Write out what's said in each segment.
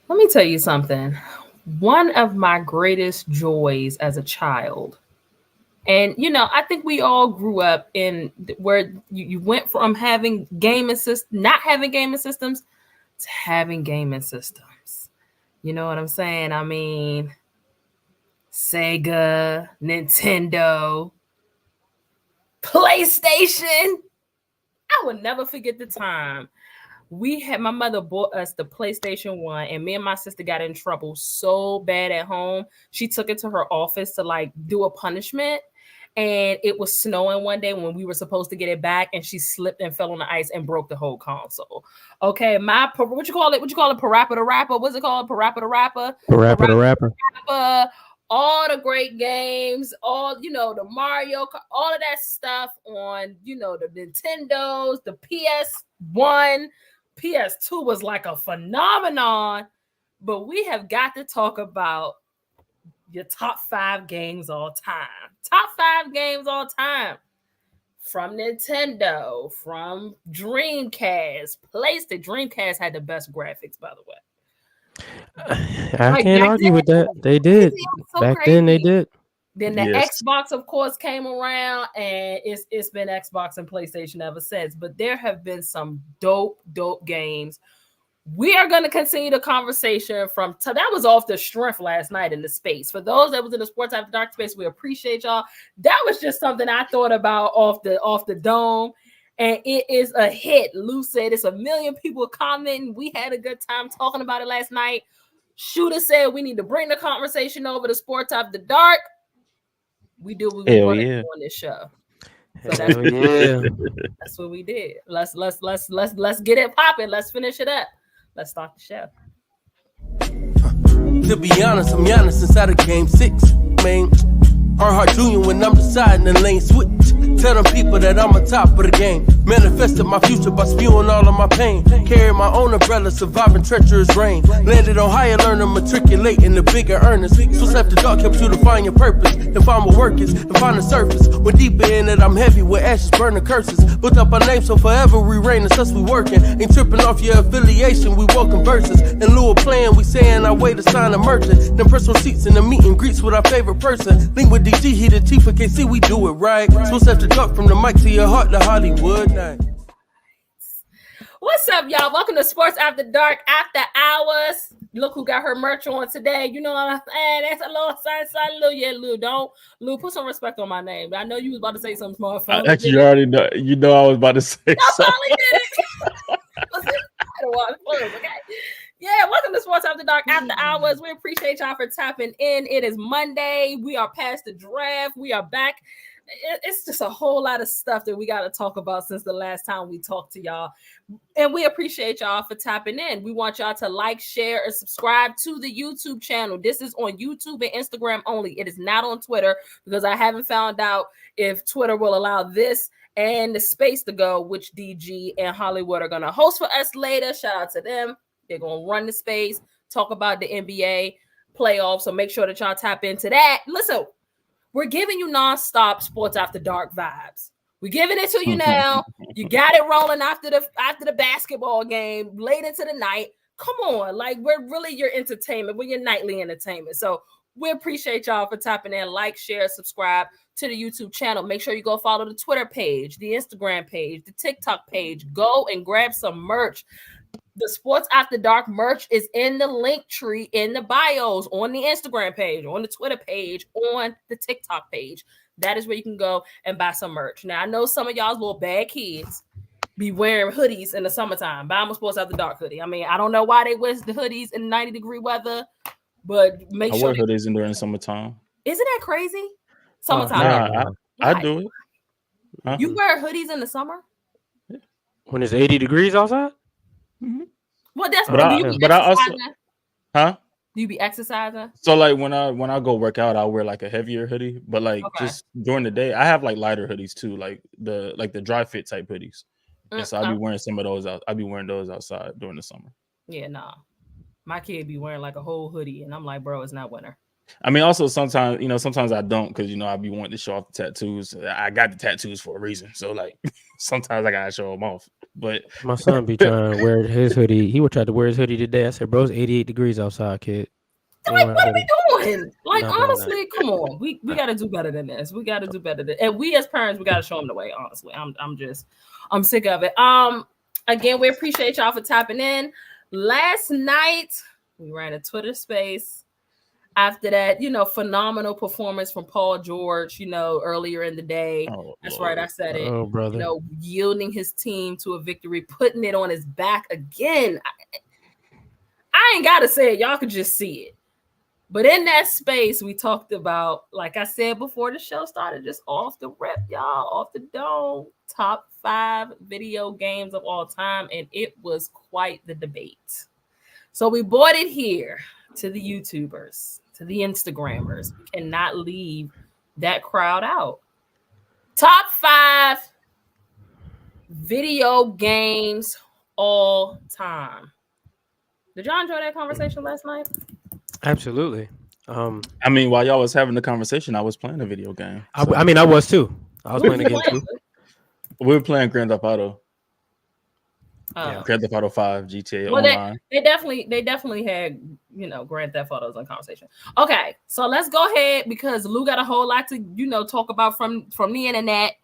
Let me tell you something. One of my greatest joys as a child, and I think we all grew up in where you went from having not having gaming systems to having gaming systems. You know what I'm saying? I mean, Sega, Nintendo, PlayStation. I will never forget the time we had my mother bought us the PlayStation 1, and me and my sister got in trouble so bad at home. She took it to her office to like do a punishment. And it was snowing one day when we were supposed to get it back, and she slipped and fell on the ice and broke the whole console. Okay, what you call it? What you call it? Parappa the Rapper? What's it called? Parappa the Rapper? Rapper the rapper. Rapper. All the great games, all the Mario, all of that stuff on the Nintendos, the PS1, PS2 was like a phenomenon. But we have got to talk about your top 5 games all time. Top 5 games all time. From Nintendo, from Dreamcast. PlayStation. Dreamcast had the best graphics, by the way. I can't argue with that. They did. Back then they did. Then the Xbox, of course, came around, and it's been Xbox and PlayStation ever since. But there have been some dope games. We are going to continue the conversation that was off the strength last night in the space. For those that was in the Sports After Dark space, we appreciate y'all. That was just something I thought about off the dome, and it is a hit. Lou said it's 1 million people commenting. We had a good time talking about it last night. Shooter said we need to bring the conversation over to Sports After Dark. We do what we want to do on this show. So that's what we did. Let's get it popping. Let's finish it up. Let's start the show. To be honest, I'm Giannis inside of game 6, man. Earnhardt Jr. when I'm deciding the lane switch. Tell them people that I'm on top of the game. Manifested my future by spewing all of my pain. Carry my own umbrella, surviving treacherous rain. Landed on higher, learn to matriculate in the bigger earnest. So after dark helps you to find your purpose. And find what work is, and find the surface. When deeper in it, I'm heavy with ashes, burning curses. Built up our name, so forever we reign. It's us we working. Ain't tripping off your affiliation, we welcome verses. In lieu of playing, we saying our way to sign a merchant. Then press receipts in the meet and greets with our favorite person. Link with DG, he the chief, can't see we do it right. So after dark, from the mic to your heart to Hollywood night. What's up, y'all? Welcome to Sports After Dark After Hours. Look who got her merch on today. You know what I'm saying? That's a little son, Lou. Yeah, Lou, put some respect on my name. I know you was about to say something small. Actually, you already know. You know I was about to say something. Finally did it. Okay. Yeah, welcome to Sports After Dark After Hours. We appreciate y'all for tapping in. It is Monday. We are past the draft. We are back. It's just a whole lot of stuff that we got to talk about since the last time we talked to y'all. And we appreciate y'all for tapping in. We want y'all to like, share, and subscribe to the YouTube channel. This is on YouTube and Instagram only. It is not on Twitter because I haven't found out if Twitter will allow this and the space to go, which DG and Hollywood are going to host for us later. Shout out to them. They're going to run the space, talk about the NBA playoffs. So make sure that y'all tap into that. Listen, we're giving you nonstop Sports After Dark vibes. We're giving it to you now. You got it rolling after the basketball game, late into the night. Come on. Like, we're really your entertainment. We're your nightly entertainment. So we appreciate y'all for tapping in. Like, share, subscribe to the YouTube channel. Make sure you go follow the Twitter page, the Instagram page, the TikTok page. Go and grab some merch. The Sports After Dark merch is in the link tree in the bios, on the Instagram page, on the Twitter page, on the TikTok page. That is where you can go and buy some merch. Now, I know some of y'all's little bad kids be wearing hoodies in the summertime. Buy them a Sports After Dark hoodie. I mean, I don't know why they wear the hoodies in 90-degree weather, but make sure. I wear hoodies during summertime. Isn't that crazy? Summertime. I do it. Uh-huh. You wear hoodies in the summer? When it's 80 degrees outside? Mm-hmm. Well, that's what I also, huh? Do you be exercising? So like when I go work out, I wear like a heavier hoodie, but like just during the day, I have like lighter hoodies too, like the dry fit type hoodies. And so I'll be wearing some of those out. I'll be wearing those outside during the summer. Yeah, nah. My kid be wearing like a whole hoodie, and I'm like, bro, it's not winter. I mean, also sometimes I don't because I be wanting to show off the tattoos. I got the tattoos for a reason, so like sometimes I gotta show them off. But my son be trying to wear his hoodie. He would try to wear his hoodie today. I said, "Bro, it's 88 degrees outside, kid." Like, what are we doing? Like, Not honestly, come on. We got to do better than this. We got to do better than, and we as parents, we got to show them the way. Honestly, I'm sick of it. Again, we appreciate y'all for tapping in. Last night we ran a Twitter space. After that, phenomenal performance from Paul George, earlier in the day. Oh, that's Lord. right, I said it. Oh, brother. Yielding his team to a victory, putting it on his back again. I ain't got to say it. Y'all could just see it. But in that space, we talked about, like I said before the show started, just off the rip, y'all, off the dome, top 5 video games of all time. And it was quite the debate. So we brought it here to the YouTubers, to the Instagrammers. We cannot leave that crowd out. Top 5 video games all time. Did y'all enjoy that conversation last night? Absolutely. I mean, while y'all was having the conversation, I was playing a video game. So. I mean, I was too. I was playing a game too. We were playing Grand Theft Auto. Yeah. Grand Theft Auto 5, GTA well, Online. They definitely had, Grand Theft Autos in conversation. Okay, so let's go ahead because Lou got a whole lot to, talk about from the internet.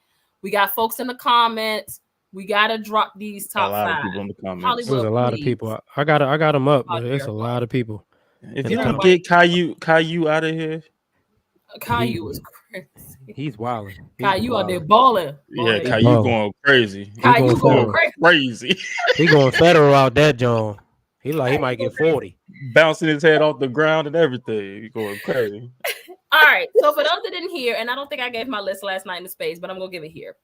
We got folks in the comments. We gotta drop these top 5. A lot of people in the comments. Hollywood, There's a lot of people. I got them up, but it's a lot of people. If you can get Caillou out of here. Caillou was crazy. He's wilding. Caillou out there balling. Yeah, Caillou going crazy. Caillou going crazy. He going federal out that John. He might get 40. Bouncing his head off the ground and everything. He going crazy. All right. So for those that didn't hear, and I don't think I gave my list last night in the space, but I'm gonna give it here.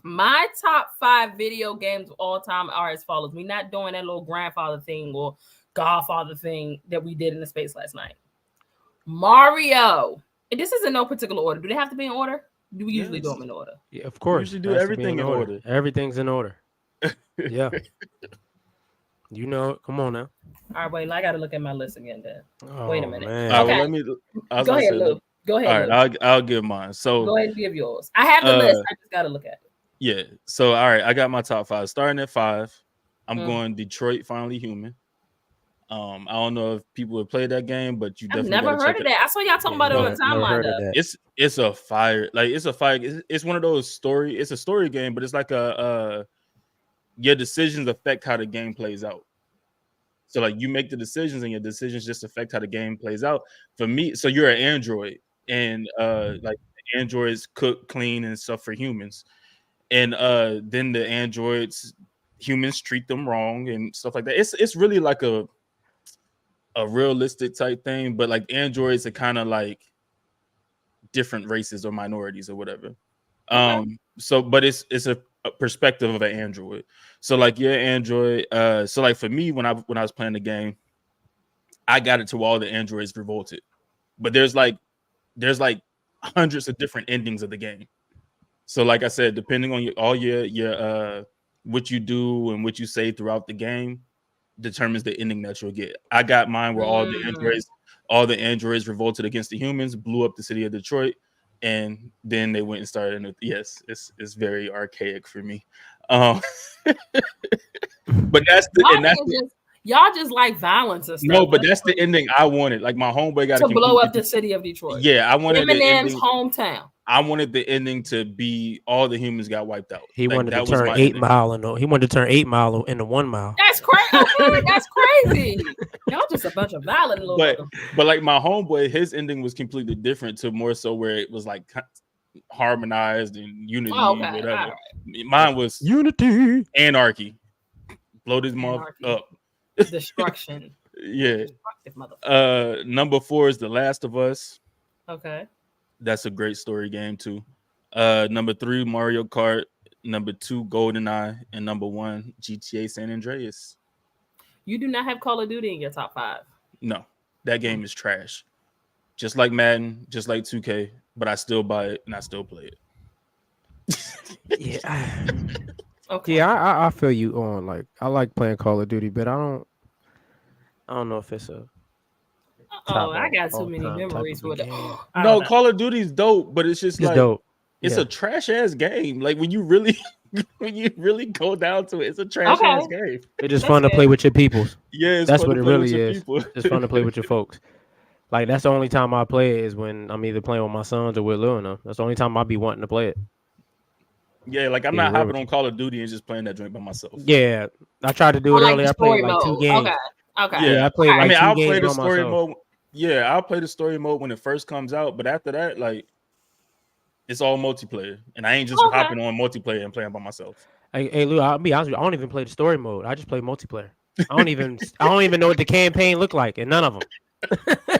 My top 5 video games of all time are as follows. We're not doing that little grandfather thing or Godfather thing that we did in the space last night. Mario. And this is in no particular order. Do they have to be in order? Do we usually do them in order? Yeah, of course. You should do everything in order. Everything's in order. Yeah. Come on now. All right, wait. I got to look at my list again then. Oh, wait a minute. Man. Okay. Well, go ahead, Lou. Go ahead. All right, I'll give mine. So go ahead and give yours. I have the list. I just got to look at it. Yeah. So, all right, I got my top 5. Starting at 5, I'm going Detroit Finally Human. I don't know if people have played that game, but you definitely never heard of that. I saw y'all talking about it on the timeline. It's a fire. Like it's a fire. It's one of those story. It's a story game, but it's like your decisions affect how the game plays out. So like you make the decisions, and your decisions just affect how the game plays out. For me, so you're an android, and like androids cook, clean, and stuff for humans, and then the humans treat them wrong and stuff like that. It's really like a realistic type thing, but like androids are kind of like different races or minorities or whatever. So but it's a perspective of an android. So like android. So like for me, when I was playing the game, I got it to all the androids revolted. But there's like hundreds of different endings of the game. So like I said, depending on your what you do and what you say throughout the game determines the ending that you'll get. I got mine where all the androids revolted against the humans, blew up the city of Detroit, and then they went and started. Yes, it's very archaic for me. But y'all just like violence and stuff. No, but that's the ending I wanted. Like my homeboy got to blow up the city of Detroit. Yeah, I wanted Eminem's hometown. I wanted the ending to be all the humans got wiped out. He wanted to turn 8 Mile he wanted to turn 8 Mile into 1 mile. That's crazy. That's crazy. Y'all just a bunch of violent little. But like my homeboy, his ending was completely different to more so where it was like harmonized and unity, whatever. Right. Mine was unity, anarchy, blow this mother up, destruction. Yeah. Number 4 is The Last of Us. Okay. That's a great story game too. Number 3, Mario Kart. Number 2, GoldenEye, and number 1, GTA San Andreas. You do not have Call of Duty in your top 5. No, that game is trash. Just like Madden, just like 2K, but I still buy it and I still play it. Yeah. Okay. Yeah, I feel you on like I like playing Call of Duty, but I don't know if it's Oh, I all- got too all many time type memories of a with it. game. I No, don't know. Call of Duty's dope, but it's just It's like dope. it's Yeah. a trash ass game. Like when you really go down to it, it's a trash Okay. ass game. It's just That's fun to fair. play with your peoples. Yeah, it's That's fun what to it play with really your is. people. Just fun to play with your folks. Like that's the only time I play it is when I'm either playing with my sons or with Lil and them. That's the only time I'll be wanting to play it. Yeah, like I'm Yeah, not real hopping with on you. Call of Duty and just playing that joint by myself. Yeah, I tried to do I it like earlier. the I played story like 2 mode. games. Okay. Yeah, I played Okay. like I mean, 2 I'll games play the by story myself. mode. Yeah, I'll play the story mode when it first comes out, but after that, like it's all multiplayer, and I ain't just Okay. hopping on multiplayer and playing by myself. Hey, Lou, I'll be honest with you. I don't even play the story mode. I just play multiplayer. I don't even know what the campaign look like, and none of them.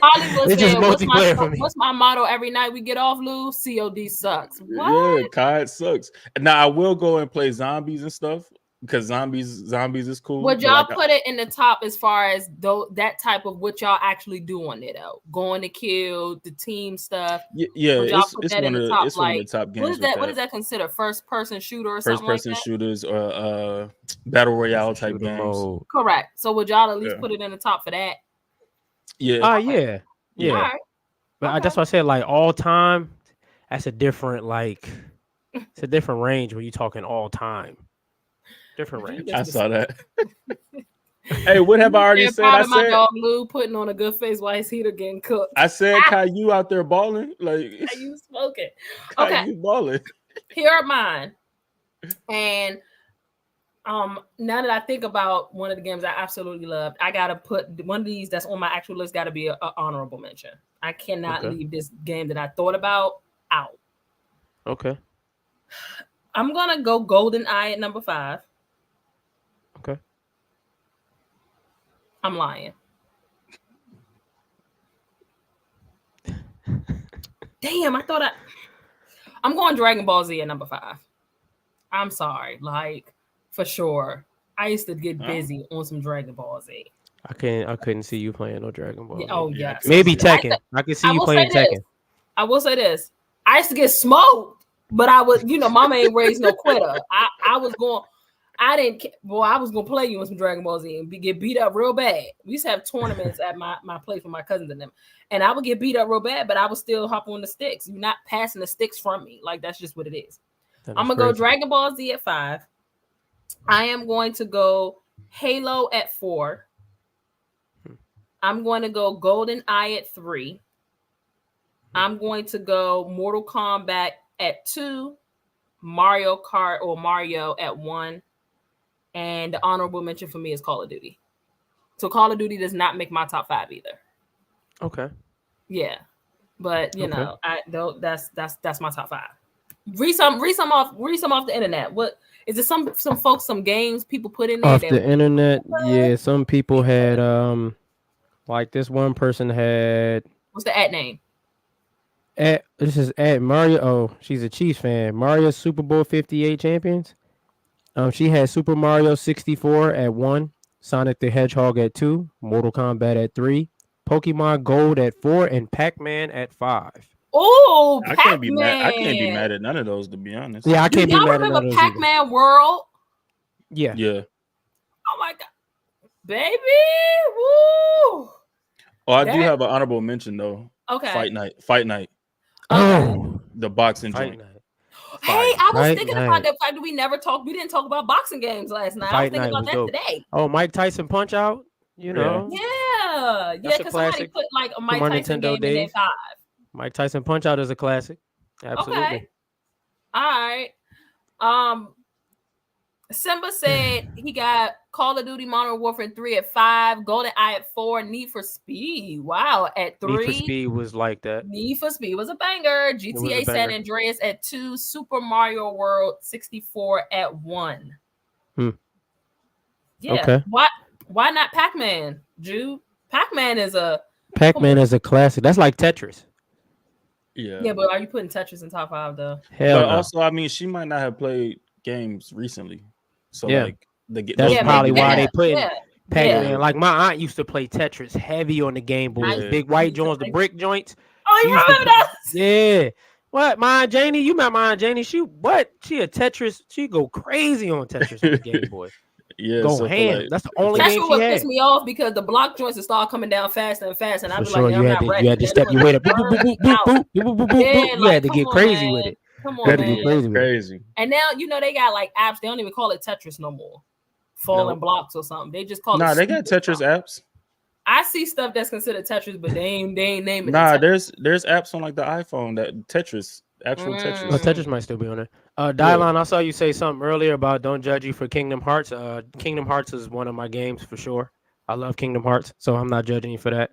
Hollywood It's just said, multiplayer for me. what's my motto every night we get off, Lou? COD sucks. What? Yeah, COD sucks. Now I will go and play zombies and stuff because zombies is cool. Would but y'all like, put it in the top as far as that type of what y'all actually do on it though? Going to kill, the team stuff. yeah, Would y'all it's put that one in of the top? it's one of the Like, top games. what is that? with What is that considered? First person shooter or First something like person that? shooters or battle royale type Shooter games. mode. Correct. So would y'all at least Yeah. put it in the top for that? Yeah, Yeah. All right. But Okay. that's why I said like all time. That's a different like. It's a different range when you're talking all time. Different range. I saw that. Hey, what have I already Yeah, said? proud I of my said dog Lou putting on a good face while his heater getting cooked. I said Caillou out there balling. Like Are you smoking? Okay. Caillou balling. Here are mine. And now that I think about one of the games I absolutely loved, I gotta put one of these that's on my actual list. Got to be an honorable mention. I cannot Okay. leave this game that I thought about out. Okay. I'm gonna go GoldenEye at number 5. Okay. I'm lying. Damn, I'm going Dragon Ball Z at number 5. I'm sorry, like for sure. I used to get busy on some Dragon Ball Z. I couldn't see you playing no Dragon Ball. Yeah, oh Yeah, yes. Maybe I Tekken. I can see you will playing say this. Tekken. I will say this. I used to get smoked, but I would, mama ain't raised no quitter. I was going, I didn't, boy, I was gonna play you in some Dragon Ball Z and get beat up real bad. We used to have tournaments at my place with my cousins and them, and I would get beat up real bad, but I would still hop on the sticks. You're not passing the sticks from me. Like that's just what it is. I'm gonna go Dragon Ball Z at 5. I am going to go Halo at 4. I'm going to go GoldenEye at 3. I'm going to go Mortal Kombat at 2, Mario Kart or Mario at 1, and the honorable mention for me is Call of Duty. So Call of Duty does not make my top 5 either. Okay. Yeah, but that's my top 5. Read some off the internet. What is it? Some folks, some games people put in there Off the internet, yeah. Some people had like this one person had. What's the ad name? This is at Mario. Oh, she's a Chiefs fan. Mario Super Bowl 58 champions. She had Super Mario 64 at 1, Sonic the Hedgehog at 2, Mortal Kombat at 3, Pokemon Gold at 4, and Pac-Man at 5. Oh, I can't be mad. I can't be mad at none of those, to be honest. Yeah, I Do can't be y'all mad at remember none of those either. Pac-Man World? Yeah. Yeah. Oh my god, baby! Woo! Oh, I do That- have an honorable mention though. Okay. Fight night. Oh, The boxing Fight joint. Night. Hey, I was Fight thinking Night. about that fact that we didn't talk about boxing games last night. I was Fight thinking Night about was that dope. today. Oh, Mike Tyson Punch Out. You know, Yeah, That's a because somebody classic put like a Mike our Tyson Nintendo game in their days. 5. Mike Tyson Punch Out is a classic. Absolutely. Okay. All right. Simba said he got Call of Duty Modern Warfare 3 at 5, GoldenEye at 4, Need for Speed. Wow, at 3. Need for Speed was like that. Need for Speed was a banger. was a GTA San banger. Andreas at 2, Super Mario World 64 at 1. Hmm. Yeah. Okay. Why not Pac-Man, Jude? Pac-Man is a Pac-Man is a classic. That's like Tetris. yeah, but are you putting Tetris in top 5 though? Hell But no. also, I mean, she might not have played games recently, so Yeah. like That's those might probably be why one. they put yeah. Pac-Man. Yeah. Like my aunt used to play Tetris heavy on the Game Boy. I The big white used to joints, the play- brick joints. Oh, She you used to remember play- that? Yeah. What? My aunt Janie? You met my aunt Janie? She a Tetris. She go crazy on Tetris on the Game Boy. Yeah, go so for ham. like That's the only That's game what she would had. piss me off because the block joints would start coming down faster and faster, and I'd For be sure, like, yeah, you I'm had not to ready. step your weight up. Boop, boop, boop, boop, Out. boop, boop, boop, boop, boop, Yeah, boop. You like had to come get on, crazy man. with it. Come You on, had to man. get crazy with it. crazy. And now they got like apps. They don't even call it Tetris no more. Falling Nope. blocks or something. They just call it. Nah, they got stupid Tetris stuff. apps. I see stuff that's considered Tetris, but they ain't naming Nah, it. there's apps on like the iPhone that Tetris, actual Tetris. Oh, Tetris might still be on there. Dylon, I saw you say something earlier about don't judge you for Kingdom Hearts. Kingdom Hearts is one of my games for sure. I love Kingdom Hearts, so I'm not judging you for that.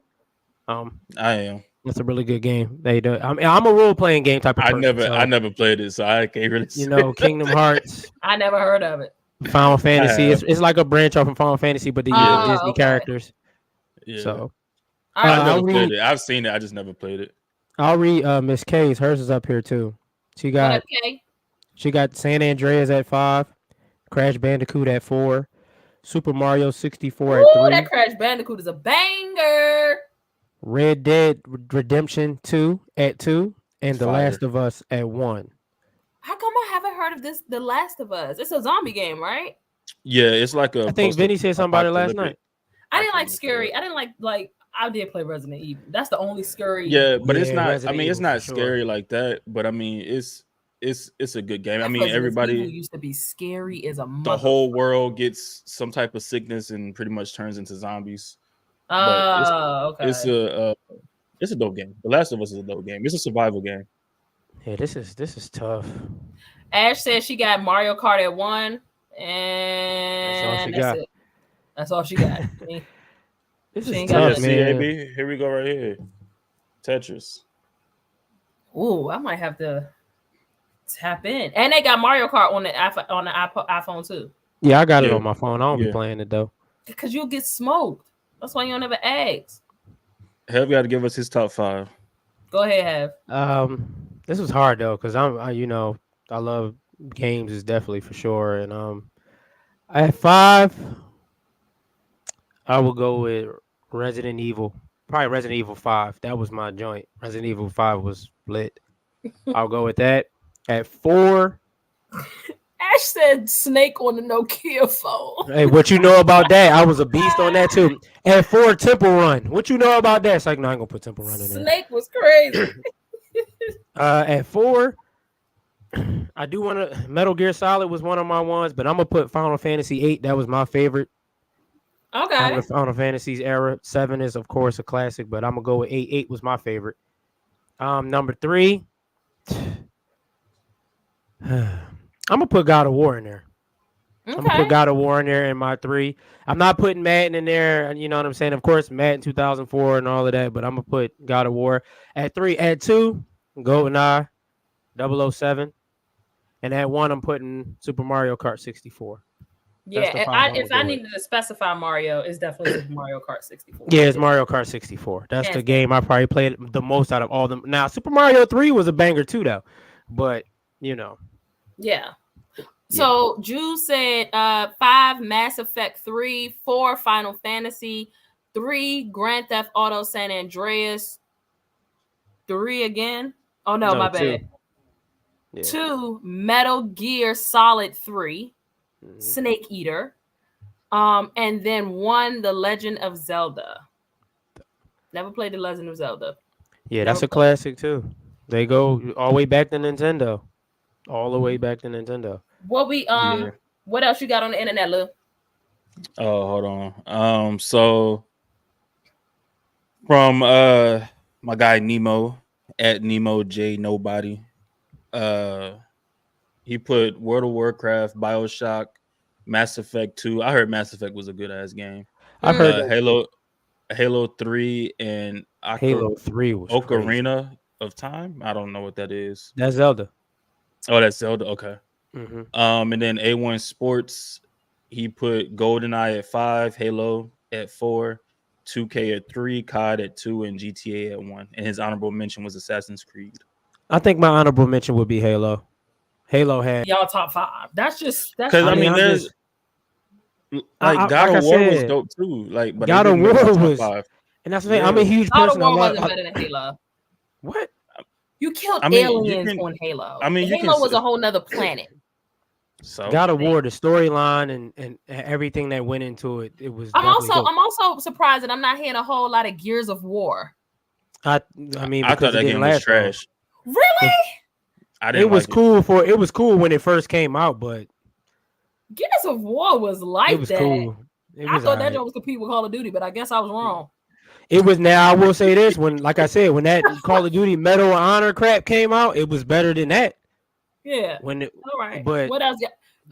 I am. It's a really good game. They do. I mean, I'm a role playing game type of person. I never played it, so I can't really. You know, Kingdom Hearts, I never heard of it. Final Fantasy. have. It's like a branch off from Final Fantasy, but they use the Disney okay. characters. Yeah. So All right, I never I'll played read- it. I've seen it. I just never played it. I'll read Miss K's. Hers is up here too. She what got up, Kay? She got San Andreas at 5, Crash Bandicoot at 4, Super Mario 64 at Ooh, 3, that Crash Bandicoot is a banger. Red Dead Redemption 2 at 2, and The Fire. Last of Us at 1. How come I haven't heard of this? The Last of Us. It's a zombie game, right? Yeah, it's like a. I think Vinny said something about it last night. I didn't like can't scary. I didn't like. I did play Resident Evil. That's the only scary. Yeah, but it's Yeah, not. Resident I mean, it's Evil for not sure. scary like that. But I mean, it's a good game. I That mean, Resident everybody. Evil used to be scary as a The mother. whole world gets some type of sickness and pretty much turns into zombies. Oh, okay. It's a dope game. The Last of Us is a dope game. It's a survival game. Yeah, this is tough. Ash said she got Mario Kart at 1, and she got. it. That's all she got. This She is ain't got tough, Yeah, man. CAB. Here we go right here. Tetris. Ooh, I might have to tap in. And they got Mario Kart on the iPhone too. Yeah, I got it Yeah. on my phone. I don't be Yeah. playing it though. Because you'll get smoked. That's why you don't ever ask. Have got to give us his top 5. Go ahead, Have. This was hard though, because I love games is definitely for sure. And at 5, I will go with Resident Evil. Probably Resident Evil 5. That was my joint. Resident Evil 5 was lit. I'll go with that. At 4, Ash said Snake on the Nokia phone. hey, what you know about that? I was a beast on that too. At 4, Temple Run. What you know about that? It's like, no, I ain't gonna put Temple Run in there. Snake was crazy. At 4, I do want to. Metal Gear Solid was one of my ones, but I'm gonna put Final Fantasy 8. That was my favorite. Out Okay. of the Final Fantasy's era. 7 is of course a classic, but I'm gonna go with 8. 8 was my favorite. Number 3, I'm gonna put God of War in there. I'm gonna Okay. put God of War in there in my 3. I'm not putting Madden in there, and you know what I'm saying. Of course, Madden 2004 and all of that, but I'm gonna put God of War at 3. At 2, GoldenEye 007, and at 1, I'm putting Super Mario Kart 64. Yeah, the and five I'm if gonna I go with. needed to specify Mario, it's definitely Super Mario Kart 64. Yeah, it's Mario Kart 64. That's Yes. the game I probably played the most out of all them. Now, Super Mario 3 was a banger too, though. But you know, Yeah. So Jude said 5 Mass Effect 3, 4 Final Fantasy, 3 Grand Theft Auto San Andreas, 3 again. Oh no, my 2. bad. Yeah. 2 Metal Gear Solid 3, Mhm. Snake Eater, and then 1 The Legend of Zelda. Never played The Legend of Zelda. Yeah, that's Never a classic too. They go all the way back to Nintendo. All the way back to Nintendo. What we Yeah. What else you got on the internet, Lou? Oh, hold on. So from my guy Nemo at Nemo J Nobody. He put World of Warcraft, BioShock, Mass Effect 2. I heard Mass Effect was a good ass game. I've heard Halo 3 and Halo 3 was crazy. Ocarina of Time. I don't know what that is. That's Zelda. Oh, that's Zelda. Okay. Mm-hmm. And then A1 Sports, he put GoldenEye at 5, Halo at 4, 2K at 3, COD at 2, and GTA at 1. And his honorable mention was Assassin's Creed. I think my honorable mention would be Halo. Halo had Y'all top 5. That's Because I mean, I'm there's just- like I- God like of I War was said, dope too. Like, but God it of didn't make my War top was- 5. and that's the thing. I'm a huge God of person. War I wasn't love, better than Halo. what? You killed I mean, you aliens can- on Halo. I mean, you Halo can was say- a whole nother planet. So God of War, the storyline and everything that went into it, it was. I'm definitely dope. also surprised that I'm not hearing a whole lot of Gears of War. I mean, I because thought that it game didn't was last long. trash. Really? I didn't. It was like cool it was cool when it first came out, but Gears of War was like it was that. cool. It I was thought that alright. joke was compete with Call of Duty, but I guess I was wrong. It was. Now I will say this: when, like I said, when that Call of Duty Medal of Honor crap came out, it was better than that. Yeah. When it, All right. but What else?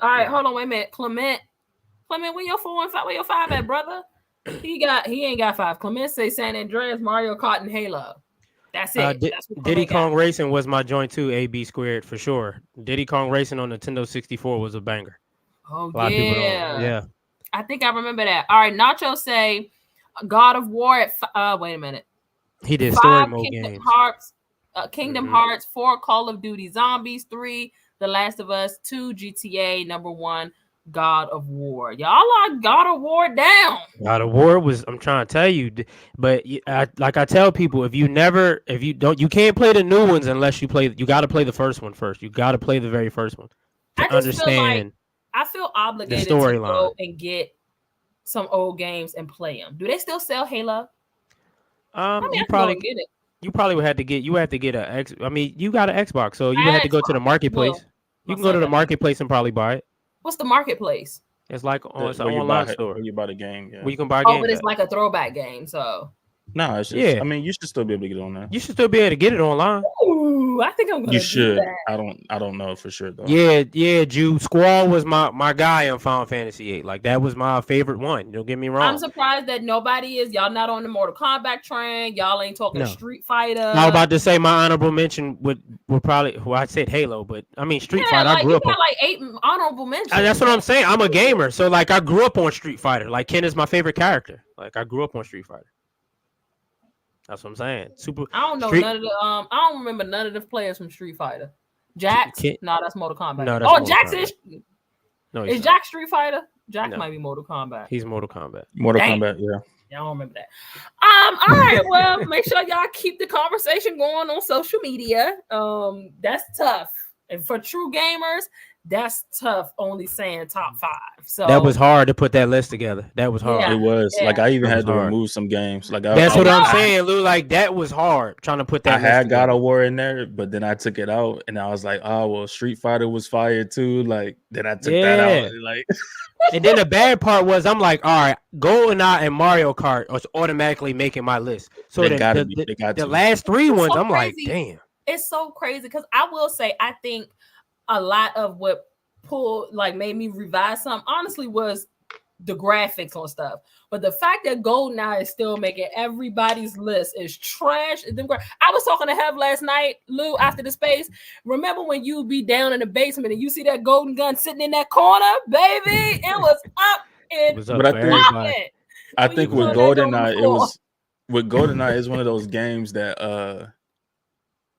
All right, yeah. hold on, wait a minute. Clement, where your 4 and 5? Where your 5 at, brother? He ain't got 5. Clement say San Andreas, Mario Kart, and Halo. That's it. That's what Diddy Clement got. Kong Racing was my joint too. AB squared for sure. Diddy Kong Racing on Nintendo 64 was a banger. Oh A lot of people don't. yeah. Yeah. I think I remember that. All right, Nacho say God of War at wait a minute. He did story 5 mode Kingdom games. Hearts, Kingdom Mhm. Hearts, 4 Call of Duty Zombies, 3 The Last of Us, 2 GTA, number 1 God of War. Y'all are God of War down. God of War was. I'm trying to tell you, but like I tell people, if you can't play the new ones unless you play. You got to play the first one first. You got to play the very first one to I just feel like understand. I feel obligated to storyline. go and get some old games and play them. Do they still sell Halo? I mean, I You can go and get it. would have to get. You have to get a X. I mean, you got an Xbox, so you I would have had to go to the Xbox. marketplace. Well, You my can go to son the got it. marketplace and probably buy it. What's the marketplace? It's like it's an where you online buy store where you buy the game. Yeah. where you can buy Oh, games. but it's at. like a throwback game. So, No, it's just. Yeah. I mean, you should still be able to get on there. You should still be able to get it online. ooh, I think I'm gonna You do should. that. I don't know for sure though. Yeah, Jude Squall was my guy on Final Fantasy 8. Like that was my favorite one. Don't get me wrong. I'm surprised that nobody is. Y'all not on the Mortal Kombat train. Y'all ain't talking No. Street Fighter. I was about to say my honorable mention would probably. Well, I said Halo, but I mean Street Fighter. Like, I grew you up got on. like 8 honorable mentions. That's what I'm saying. I'm a gamer, so like I grew up on Street Fighter. Like Ken is my favorite character. Like I grew up on Street Fighter. That's what I'm saying. Super. I don't know Street- none of the I don't remember none of the players from Street Fighter. Jax? No, that's Mortal Kombat. No, that's oh, Mortal Jax Kombat. is No, is he's not. Jax Street Fighter? Jax No. might be Mortal Kombat. He's Mortal Kombat. Mortal Dang. Kombat. Yeah. Yeah, I don't remember that. All right. Well, make sure y'all keep the conversation going on social media. That's tough. And for true gamers, that's tough. Only saying top 5. So That was hard to put that list together. That was hard. Yeah. It was like I even That had was to hard. remove some games. Like That's I what I'm know. saying, Lou. Like that was hard trying to put that. I list had God together. of War in there, but then I took it out, and I was like, "Oh well, Street Fighter was fire too." Like then I took that Yeah. out. Like And then the bad part was I'm like, all right, GoldenEye and Mario Kart was automatically making my list. So They gotta be. the, They got the to. last 3 It's ones, so I'm like, crazy. damn. It's so crazy because I will say I think a lot of what made me revise some honestly was the graphics on stuff. But the fact that GoldenEye is still making everybody's list is trash. I was talking to Hev last night, Lou, after the space. Remember when you be down in the basement and you see that golden gun sitting in that corner, baby? It was up It and was up But I for think- everybody. popping. I When think you with put that on the GoldenEye, it floor. was with GoldenEye is one of those games that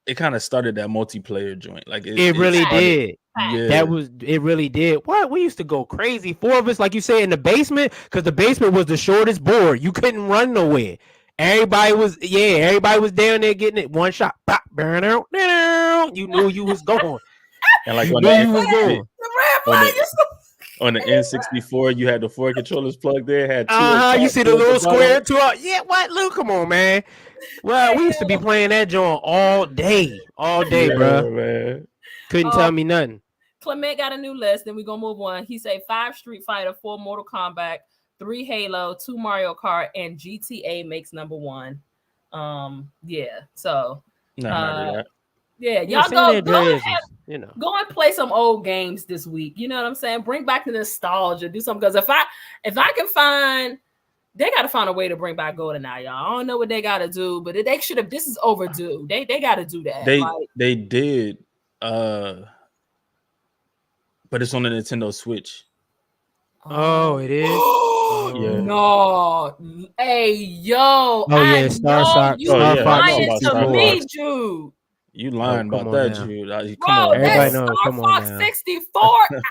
it kind of started that multiplayer joint. Like It really started- did. Yeah, It really did. What? We used to go crazy. 4 of us, like you say, in the basement, because the basement was the shortest board. You couldn't run nowhere. Everybody was down there getting it. One shot. Pop, burn out. You knew you was going. and like You on knew you the, was going. The red on flag the- is on the N64, you had the 4 controllers plugged in. Had 2 You see the at little bottom. square too? Yeah, what? Luke, come on, man. Well, we used to be playing that joint all day, Yeah, bro. man. Couldn't tell me nothing. Clement got a new list, then we're gonna move on. He said 5 Street Fighter, 4 Mortal Kombat, 3 Halo, 2 Mario Kart, and GTA makes number 1. Yeah. So No, not that. yeah, Yeah, y'all San go Andreas ahead, is, you know. go and play some old games this week. You know what I'm saying? Bring back the nostalgia. Do something because if I can find, they got to find a way to bring back GoldenEye, y'all. I don't know what they got to do, but they should have. This is overdue. They got to do that. They did, but it's on the Nintendo Switch. Oh, it is. Yeah. No, hey yo. Oh, yeah, Star Fox- You Star Fox lying 64. to me, Jude. You lying come about on that, now. Jude? Come Bro, on, Everybody that's know, Star come on Fox now. 64.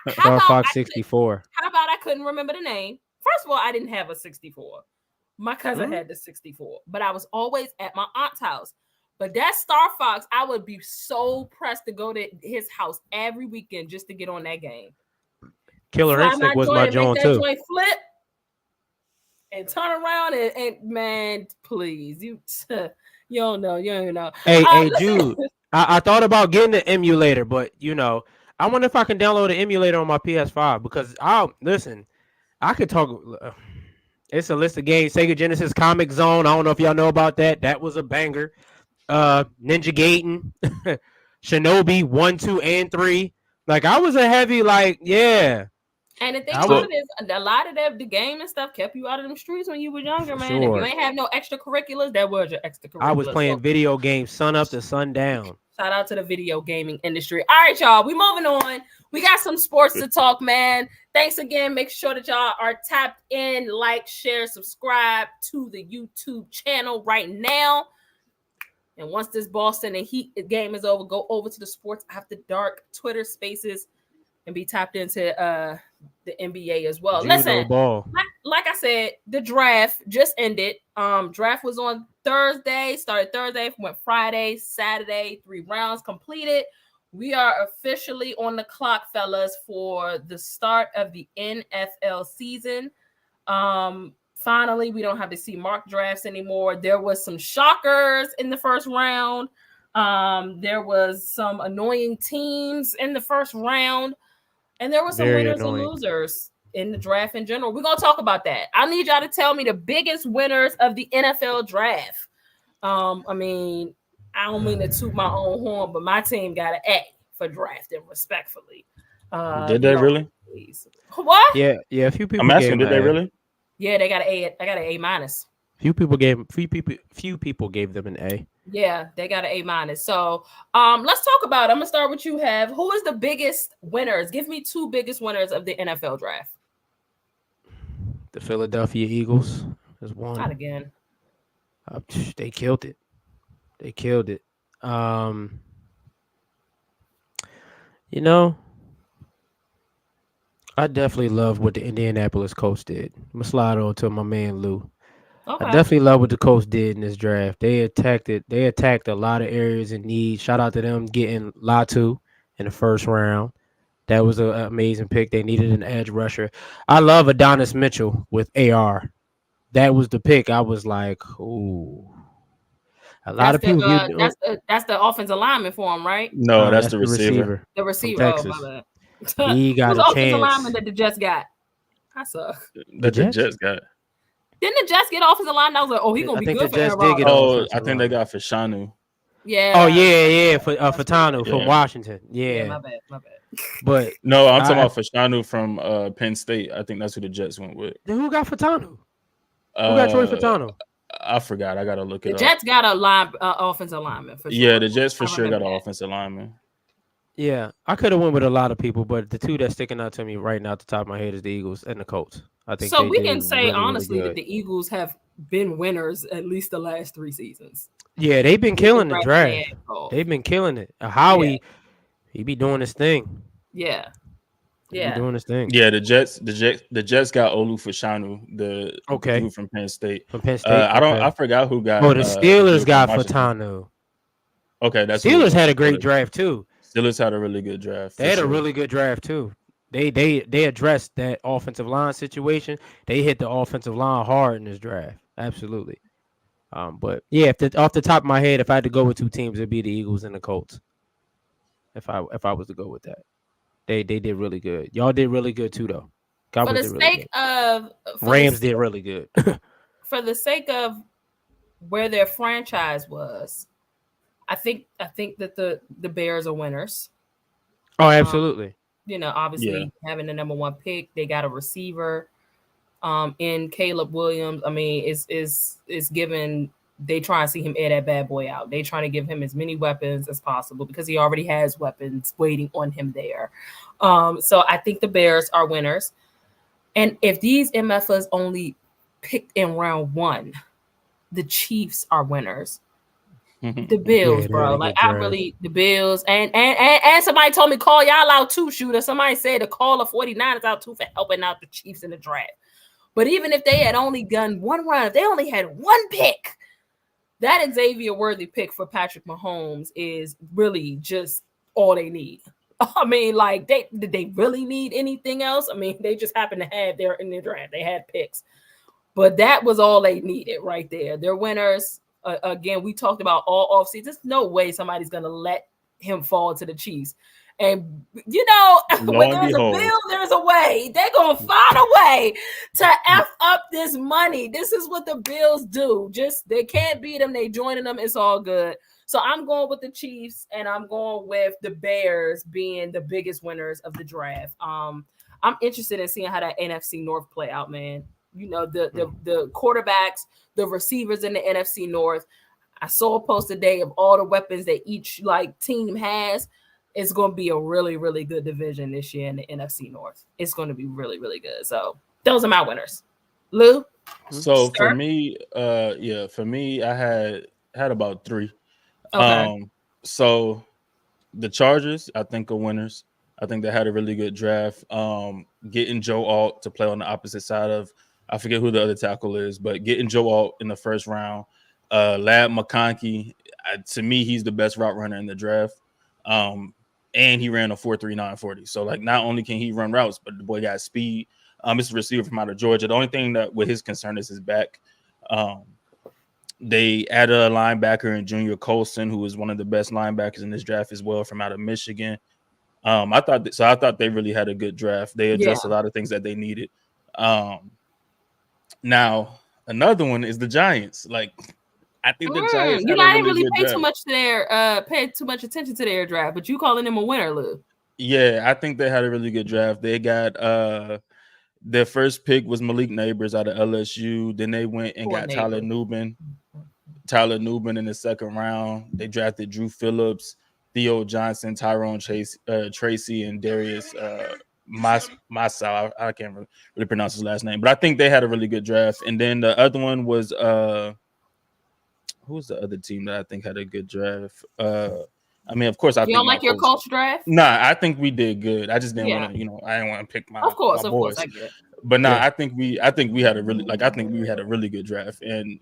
Star Fox 64. How about I couldn't remember the name? First of all, I didn't have a 64. My cousin had the 64, but I was always at my aunt's house. But that Star Fox, I would be so pressed to go to his house every weekend just to get on that game. Killer fly Instinct was joint my and make joint that too. joint flip and turn around and man, please, you don't know, you don't even know. Hey, Listen, Jude. I thought about getting the emulator, but I wonder if I can download the emulator on my PS5 because I could talk. It's a list of games. Sega Genesis Comic Zone. I don't know if y'all know about that. That was a banger. Ninja Gaiden, Shinobi 1, 2, and 3. Like I was a heavy yeah. and the thing I about would- it is, a lot of the game and stuff kept you out of them streets when you were younger, For man. If sure. you ain't have no extracurriculars, that was your extracurriculars. I was playing So, video games sun up to sundown. shout out to the video gaming industry. All right, y'all, we moving on. We got some sports to talk, man. Thanks again. Make sure that y'all are tapped in, like, share, subscribe to the YouTube channel right now. And once this Boston and Heat game is over, go over to the Sports After Dark Twitter Spaces and be tapped into the NBA as well. Judo Listen, ball. like I said, the draft just ended. Draft was on Thursday, started Thursday, went Friday, Saturday, 3 rounds completed. We are officially on the clock, fellas, for the start of the NFL season. Finally, we don't have to see mock drafts anymore. There was some shockers in the first round. There was some annoying teams in the first round, and there were some Very winners annoying. and losers in the draft in general. We're gonna talk about that. I need y'all to tell me the biggest winners of the NFL draft. I mean, I don't mean to toot my own horn, but my team got an A for drafting, respectfully. Did they really? Please. What? Yeah. A few people. I'm asking, gave did they an A. really? Yeah, they got an A. I got an A minus. Few people gave them an A. Yeah, they got an A minus. So let's talk about it. I'm gonna start with you, Have. Who is the biggest winners? Give me 2 biggest winners of the NFL draft. The Philadelphia Eagles is Not one. again. They killed it. They killed it. I definitely love what the Indianapolis Colts did. I'm gonna slide on to my man Lou. Okay. I definitely love what the Colts did in this draft. They attacked it. They attacked a lot of areas in need. Shout out to them getting Latu in the first round. That was an amazing pick. They needed an edge rusher. I love Adonis Mitchell with AR. That was the pick. I was like, ooh. A lot of people. That's the offensive lineman for him, right? No, that's the receiver. The receiver. Oh, Texas. my bad. He got Who's a the offensive chance. lineman that the Jets got? I suck. That the Jets? Jets got. Didn't the Jets get offensive line? I was like, oh, he's gonna I be think good the for Jets Aaron did get Rodgers. Oh, offensive I think they line. got Fashanu. Yeah. Oh yeah, for Fatano from Yeah. Washington. Yeah, Yeah, my bad. but No, I'm talking I- about Fashanu from Penn State. I think that's who the Jets went with. then who got Fatano? Who got Troy Fatano? I forgot. I gotta look The it up. Jets got a offensive lineman for sure. Yeah, the Jets for I sure got remember an that. offensive lineman. Yeah, I could have went with a lot of people, but the 2 that's sticking out to me right now at the top of my head is the Eagles and the Colts. I think So they we did can say really, really honestly good. that the Eagles have been winners at least the last 3 seasons. Yeah, they've been killing the Right draft. there, so, They've been killing it. Howie, he be doing his thing. yeah. He Yeah. be doing his thing. Yeah, the Jets got Olu Fashanu, the Okay. dude from Penn State. From Penn State. I okay. forgot who got. Oh, the Steelers dude got from Washington. Fatano. Okay, that's who it Steelers was. had a great draft too. Steelers had a really good draft. They had a really good draft too. They addressed that offensive line situation. They hit the offensive line hard in this draft. Absolutely. But yeah, off the top of my head, if I had to go with 2 teams, it'd be the Eagles and the Colts. If I was to go with that, they did really good. Y'all did really good too, though. For Cowboys the did really sake good. of Rams did really good. for the sake of where their franchise was, I think that the Bears are winners. Oh, absolutely. Obviously having the number 1 pick, they got a receiver in Caleb Williams. I mean, it's given. They try and see him air that bad boy out. They trying to give him as many weapons as possible because he already has weapons waiting on him there. So I think the Bears are winners. And if these MFers only picked in round 1, the Chiefs are winners. The Bills, Yeah, bro. really Like good I draft. really the Bills and somebody told me call y'all out too, shooter. Somebody said to call the 49ers out too for helping out the Chiefs in the draft. But even if they had only done 1 round, if they only had 1 pick, that Xavier Worthy pick for Patrick Mahomes is really just all they need. I mean, like, did they really need anything else? I mean, they just happened to have in their draft. They had picks, but that was all they needed right there. They're winners. Again, we talked about all offseason. There's no way somebody's gonna let him fall to the Chiefs. And you know, when there's a bill, there's a way. They're gonna find a way to F up this money. This is what the Bills do. Just they can't beat them. They joining them. It's all good. So I'm going with the Chiefs, and I'm going with the Bears being the biggest winners of the draft. I'm interested in seeing how that NFC North play out, man. You know, the quarterbacks, the receivers in the NFC North. I saw a post today of all the weapons that each like team has. It's going to be a really, really good division this year in the NFC North. It's going to be really, really good. So those are my winners. Lou? So for me, I had about 3. Okay. So the Chargers, I think, are winners. I think they had a really good draft. Getting Joe Alt to play on the opposite side of, I forget who the other tackle is, but getting Joe Alt in the first round. Lab McConkey, to me, he's the best route runner in the draft. And he ran a 4.39 40. So, like, not only can he run routes, but the boy got speed. It's a receiver from out of Georgia. The only thing that with his concern is his back. They added a linebacker in Junior Colson, who is one of the best linebackers in this draft as well, from out of Michigan. I thought they really had a good draft. They addressed a lot of things that they needed. Now another one is the Giants. Like, I think the Giants. You didn't really pay too much attention to their draft, but you calling them a winner, Lou? Yeah, I think they had a really good draft. They got their first pick was Malik Neighbors out of LSU. Then they went and got Tyler Nubin in the second round. They drafted Drew Phillips, Theo Johnson, Tyrone Tracy, and Darius Masao. I can't really pronounce his last name, but I think they had a really good draft. And then the other one was who was the other team that I think had a good draft? I mean, of course, I don't like your Colts draft. Nah, I think we did good. I just didn't want to, I didn't want to pick my. Of course, boys. I get it. But nah, I think we had a really good draft, and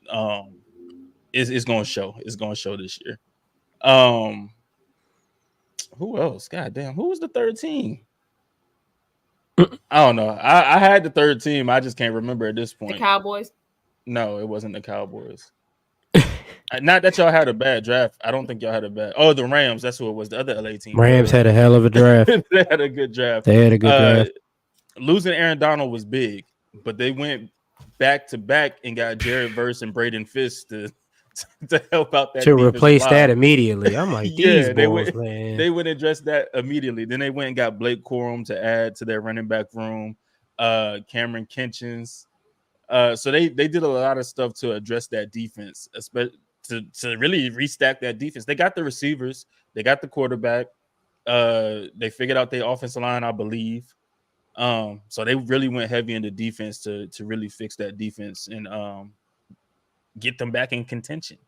it's going to show. It's going to show this year. Who else? God damn, who was the third team? I don't know. I had the third team. I just can't remember at this point. The Cowboys? No, it wasn't the Cowboys. Not that y'all had a bad draft. I don't think y'all had a bad. Oh, the Rams. That's who it was. The other LA team. Rams had a hell of a draft. They had a good draft. Draft. Losing Aaron Donald was big, but they went back to back and got Jared Verse and Braden Fisk to help out that. To replace that immediately. I'm like, these boys, man. They went and address that immediately. Then they went and got Blake Corum to add to their running back room. Cameron Kinchins. So they did a lot of stuff to address that defense, especially to really restack that defense. They got the receivers, they got the quarterback, they figured out their offensive line, I believe. So they really went heavy into defense to really fix that defense and get them back in contention.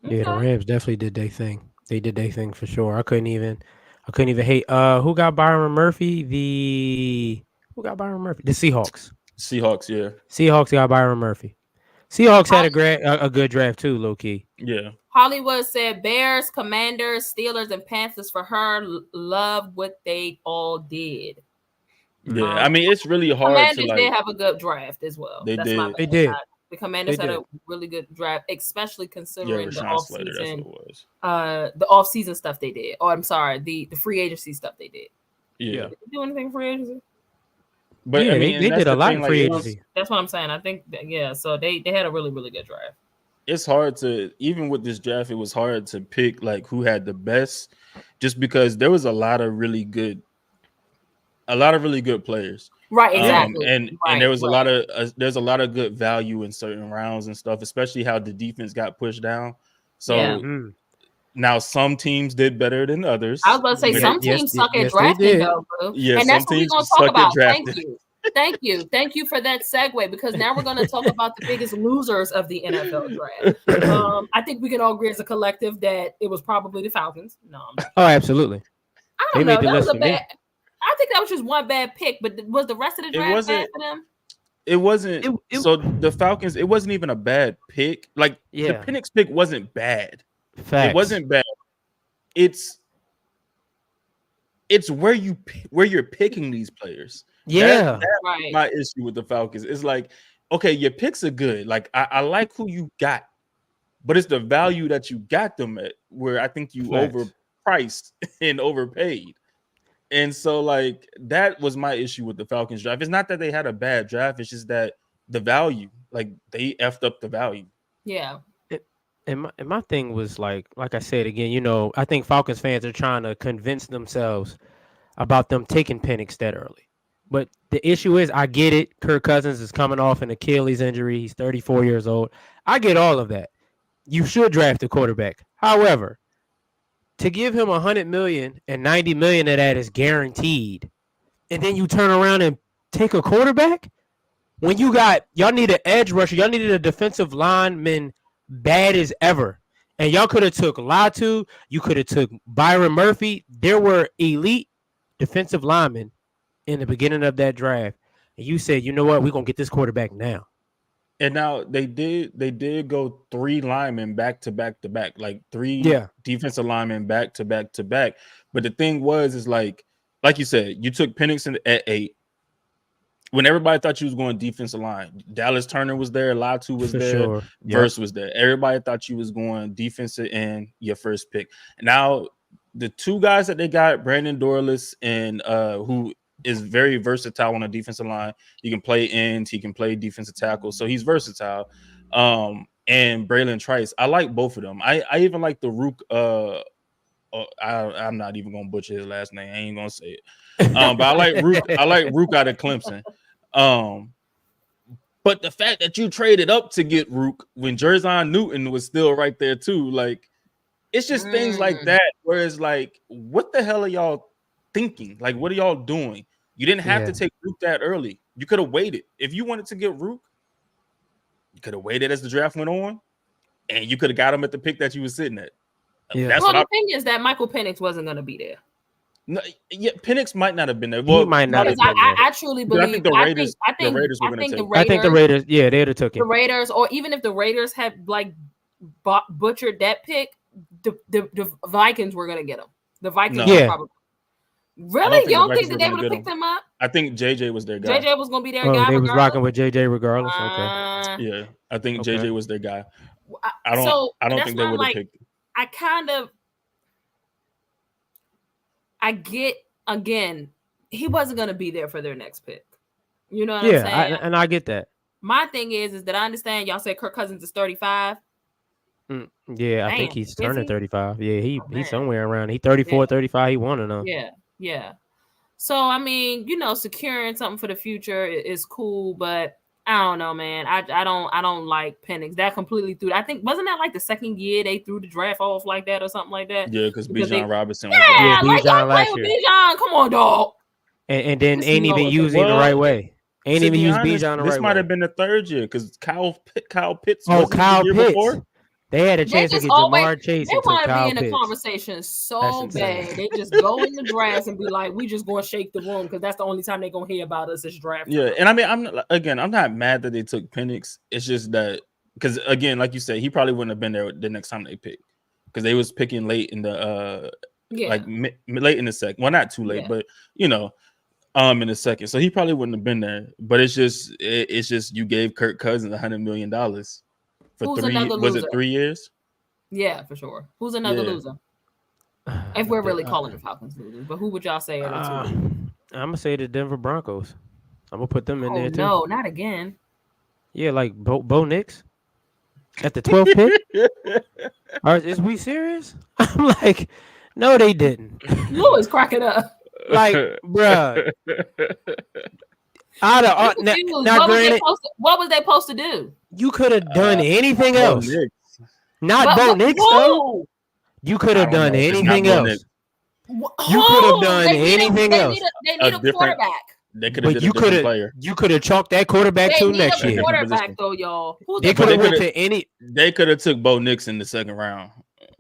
Yeah, the Rams definitely did their thing. They did their thing for sure. I couldn't even hate. Who got Byron Murphy? The Seahawks. Seahawks, yeah. Seahawks got Byron Murphy. Seahawks had a good draft too, low key. Yeah. Hollywood said Bears, Commanders, Steelers, and Panthers for her. Love what they all did. Yeah, I mean, it's really hard. Commanders did have a good draft as well. They did. They did. The Commanders had a really good draft, especially considering the off-season stuff they did. Oh, I'm sorry, the free agency stuff they did. Yeah. Did they do anything free agency? But I mean, they did a lot of free agency. That's what I'm saying. I think so they had a really, really good draft. It's hard to, even with this draft, it was hard to pick like who had the best, just because there was a lot of really good players. Right, exactly. And there was a lot of good value in certain rounds and stuff, especially how the defense got pushed down. So now some teams did better than others. I was about to say some teams suck at drafting though, bro. Yeah, and that's what we're gonna talk about. Thank you for that segue, because now we're going to talk about the biggest losers of the NFL draft. I think we can all agree as a collective that it was probably the Falcons. No, oh, absolutely. I don't know. That was a bad. I think that was just one bad pick, but was the rest of the draft bad for them? It wasn't. So the Falcons, it wasn't even a bad pick. Like the Penix pick wasn't bad. Facts. It wasn't bad. It's it's where you're picking these players. Yeah. That's Right. my issue with the Falcons. It's like, okay, your picks are good. Like I like who you got, but it's the value that you got them at where I think you Facts. overpriced and overpaid. And so, like, that was my issue with the Falcons draft. It's not that they had a bad draft, it's just that the value, like, they effed up the value. Yeah. And my thing was like I said again, you know, I think Falcons fans are trying to convince themselves about them taking Penix that early. But the issue is, I get it. Kirk Cousins is coming off an Achilles injury. He's 34 years old. I get all of that. You should draft a quarterback. However, to give him $100 million and $90 million of that is guaranteed, and then you turn around and take a quarterback when y'all need an edge rusher, y'all needed a defensive lineman bad as ever, and y'all could have took Latu, you could have took Byron Murphy. There were elite defensive linemen in the beginning of that draft, and you said, you know what, we're gonna get this quarterback now. And now they did go 3 linemen back to back to back, like 3 defensive linemen back to back to back. But the thing is like you said, you took Penix at 8 when everybody thought you was going defensive line. Dallas Turner was there, Latu was there, Sure. Verse was there. Everybody thought you was going defensive end your first pick. Now the 2 guys that they got, Brandon Dorlus and who is very versatile on the defensive line. He can play ends, he can play defensive tackle, so he's versatile. And Braylon Trice, I like both of them. I even like the Rook. I'm not even gonna butcher his last name. I ain't gonna say it. But I like Rook. I like Rook out of Clemson. But the fact that you traded up to get Rook when Jer'Zhan Newton was still right there too, like it's just things like that. Where it's like, what the hell are y'all thinking? Like, what are y'all doing? You didn't have to take Rook that early. You could have waited. If you wanted to get Rook, you could have waited as the draft went on, and you could have got him at the pick that you were sitting at. Yeah. Well, the thing is that Michael Penix wasn't going to be there. No, yeah, Penix might not have been there. Well, he might not have been there. I truly believe. I think the Raiders. I think the Raiders. Yeah, they'd have took him. The Raiders, or even if the Raiders had like butchered that pick, the Vikings were going to get him. The Vikings, were probably. Really? You don't think that they would have picked him up? I think JJ was their guy. JJ was going to be their guy. They was rocking with JJ regardless. Okay. Yeah, I think JJ was their guy. I don't think they would have picked him. I get, again, he wasn't going to be there for their next pick. You know what I'm saying? And I get that. My thing is that I understand y'all said Kirk Cousins is 35. Yeah, I think he's turning 35. Yeah, he's somewhere around. He 34, 35. He wanted them. Yeah. So, I mean, securing something for the future is cool, but I don't know, man. I don't like Penix. That completely threw. I think wasn't that like the second year they threw the draft off like that or something like that? Yeah, because Bijan Robinson. Yeah, like y'all playing with Bijan. Come on, dog. And then ain't even using the right way. Ain't even used Bijan the right way. This might have been the third year because Kyle Pitts. Oh, Kyle Pitts. They had a chance to get Jamar Chase. They want to be in the conversation so bad. They just go in the draft and be like, "We just going to shake the room," because that's the only time they're going to hear about us is draft. Yeah, and I mean, I'm not mad that they took Penix. It's just that because again, like you said, he probably wouldn't have been there the next time they picked because they was picking late in the late in the second. Well, not too late, but in the second. So he probably wouldn't have been there. But it's just you gave Kirk Cousins $100 million. For 3, was it 3 years? Yeah, for sure. Who's another loser? If we're really calling the Falcons losers, but who would y'all say are the 2? I'm gonna say the Denver Broncos. I'm gonna put them in there too. No, not again. Yeah, like Bo Nix at the 12th pick. Is we serious? I'm like, no, they didn't. Louis cracking up. Like, bruh. What was they supposed to do? You could have done anything else. Not Bo Nix, though. You could have done anything else. You could have done anything else. They need a quarterback. They could have did a different player. You could have chalked that quarterback to next year. Quarterback though, y'all. They could have went to any. They could have took Bo Nix in the second round.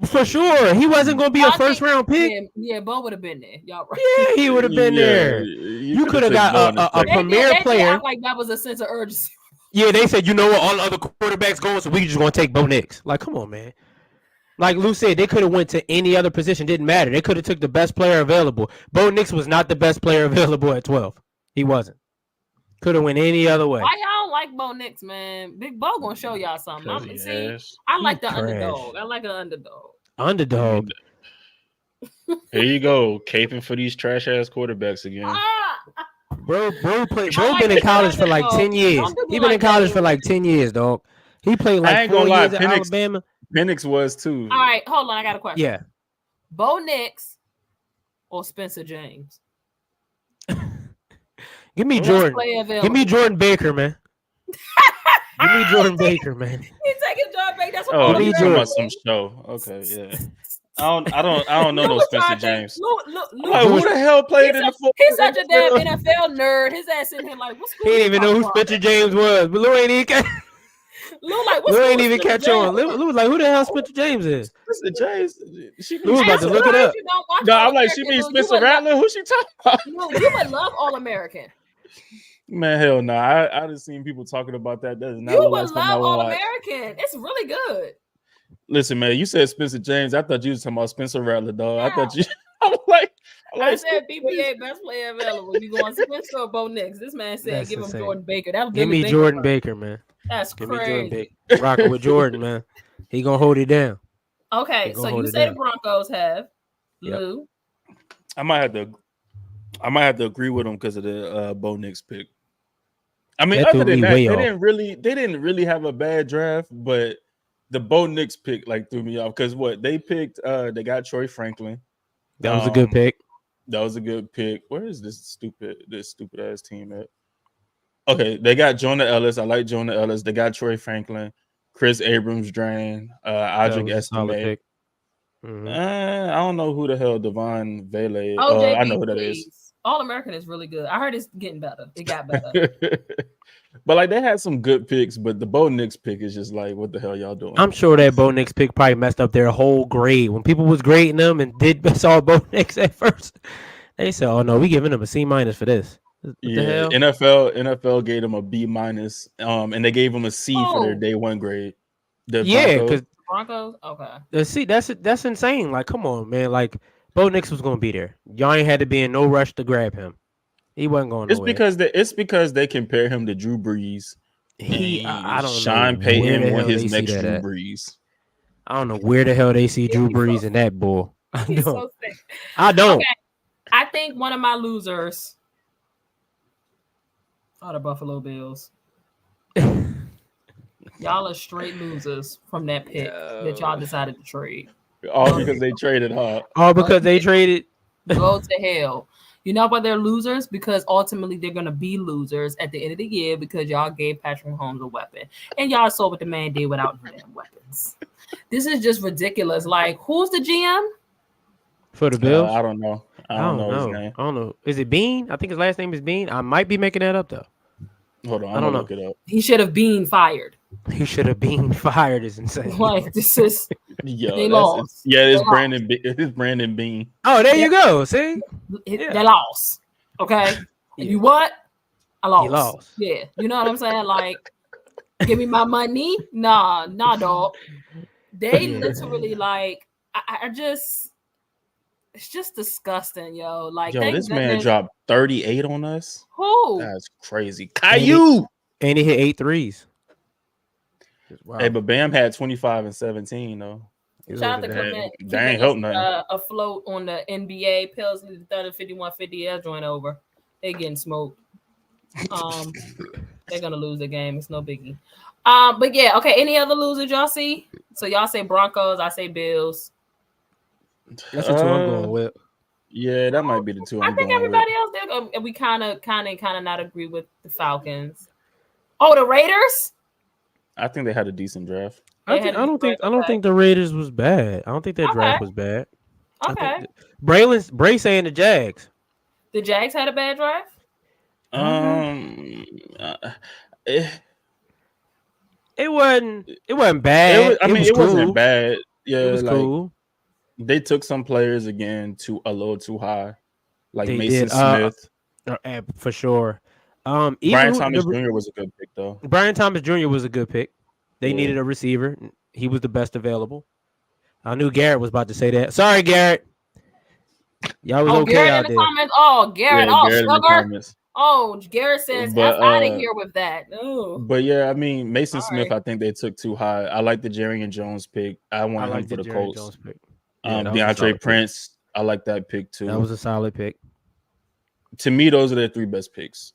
For sure, he wasn't going to be a first round pick. Yeah, Bo would have been there. Y'all right? Yeah, he would have been there. You could have got a premier player. Like that was a sense of urgency. Yeah, they said, you know what, all the other quarterbacks going, so we just going to take Bo Nix. Like, come on, man. Like Lou said, they could have went to any other position. Didn't matter. They could have took the best player available. Bo Nix was not the best player available at 12. He wasn't. Could have went any other way. Why y'all like Bo Nix, man? Big Bo gonna show y'all something. I like the trash. underdog. I like an underdog. Underdog. Here you go, caping for these trash ass quarterbacks again. Bro like been in the college for like underdog. 10 years. Don't do me He been in like that, college for Lou. like 10 years, dog. He played I like ain't 4 gonna lie, years at Penix- Alabama. Penix was too. All right, hold on. I got a question. Yeah. Bo Nix or Spencer James? Give me Best Jordan. player available. Give me Jordan Baker, man. Give me Jordan Baker, man. He taking Jordan Baker. That's what Oh, Bo me you Nix talking Jordan. about some show? Okay, yeah. I don't know Lou no was Spencer trying to- James. Lou, Like, who the hell played in the football? He's such a damn NFL nerd. His ass sitting here like, what's He didn't even know who Spencer James was. But Lou ain't even catch, Lou like, what's Lou school ain't even Spencer catch on. James? Lou was like, who the hell Spencer James is? Spencer James. She Lou was about to I'm look it surprised up. you don't watch No, I'm like, All-American, she means Lou. You Spencer would love- Rattler. Who she talking about? Lou, you would love All American. Man, hell no. I just seen people talking about that. That is not You the would last time I love would All watch. American. It's really good. Listen, man, you said Spencer James. I thought you was talking about Spencer Rattler, dog. I thought you. I'm like, I said BPA best player available. You going Spencer or Bo Nix? This man said That's give him insane. Jordan Baker. That was Give Billy me Baker. Jordan Baker, man. That's Give me Jordan crazy. Baker. Rocking with Jordan, man. He gonna hold it down. Okay, They gonna so hold you it say the down. Broncos have Yep. Lou. I might have to agree with him because of the Bo Nix pick. I mean, That other threw than me that, way they off. didn't really have a bad draft, but the Bo Nix pick like threw me off because what they picked, they got Troy Franklin. That was a good pick. That was a good pick. Where is this stupid ass team at? Okay, they got Jonah Ellis. I like Jonah Ellis. They got Troy Franklin, Chris Abrams, Drain, That Adric was a solid Estime. pick. Mhm. I don't know who the hell Devon Vele is. Oh, JB, I know who that is. please. All American is really good. I heard it's getting better. It got better. But like they had some good picks, but the Bo Nix pick is just like, what the hell y'all doing? I'm sure that Bo Nix pick probably messed up their whole grade. When people was grading them and saw Bo Nix at first, they said, "Oh no, we giving them a C- for this." What the hell? NFL gave them a B-, and they gave them a C for their Oh. day one grade. The Yeah, Broncos. because Broncos? Okay. see, that's insane. Like, come on, man. Like, Bo Nix was gonna be there. Y'all ain't had to be in no rush to grab him. He wasn't going It's nowhere. because they compare him to Drew Brees. I don't Sean know Payton where the won hell his they see next that Drew at. Brees. I don't know where the hell they see Drew Brees in that bull. I He's don't. so sick. I don't. Okay. I think one of my losers are the Buffalo Bills. Y'all are straight losers from that pick that y'all decided to trade. All because they traded hard. All because they traded. Go to hell. You know why they're losers? Because ultimately they're gonna be losers at the end of the year because y'all gave Patrick Mahomes a weapon. And y'all saw what the man did without no damn weapons. This is just ridiculous. Like, who's the GM? For the Bills? I don't know. I don't know his name. I don't know. Is it Bean? I think his last name is Bean. I might be making that up though. Hold on, I I'm don't gonna know. look it up. He should have been fired. He should have been fired. Is insane. Like, this is Yo, They lost. Yeah, They it's lost. Brandon. It's Brandon Bean. Oh, there you go. See, Yeah. they lost. Okay. And Yeah. you what? I lost. You lost. Yeah. You know what I'm saying? Like, give me my money. Nah, dog. They Yeah. literally like I just it's just disgusting, yo. Like Yo, thank this man goodness- dropped 38 on us. who? That's crazy. Caillou. and he hit 8 threes. Wow. Hey, but Bam had 25 and 17 though. He was Shout out to over there. Clement. That ain't help nothing. Afloat on the NBA. Pills need the 30 51-50 air joint over. They getting smoked. They're gonna lose the game. It's no biggie. But yeah, okay. Any other losers y'all see? So y'all say Broncos, I say Bills. That's the two I'm going with. Yeah, that might be the two I I'm think going everybody else did. We kind of not agree with the Falcons. Oh, the Raiders. with. I think they had a decent draft. I They had don't a think okay. the Raiders was bad. I don't think that Okay. draft was bad. Okay. Bray saying the Jags. The Jags had a bad draft. It It wasn't bad. it wasn't bad. Yeah, It was like cool. they took some players again a little too high, like They Mason did, Smith. For sure. Even Brian Thomas Jr. was a good pick though. Brian Thomas Jr. was a good pick. They Yeah. needed a receiver. He was the best available. I knew Garrett was about to say that. Sorry, Garrett. Y'all was okay Garrett out in the there. comments. Oh, Garrett. Yeah, Oh, Garrett in the sugar. comments. Oh, Garrett says, But, F out of here with that. Ooh. But yeah, I mean, Mason All Smith, right. I think they took too high. I like the Jerry Jones pick. I want him for the Jerry Colts. Jones pick. Yeah, that was a DeAndre solid Prince, I like that pick too. That was a solid pick. To me, those are their three best picks.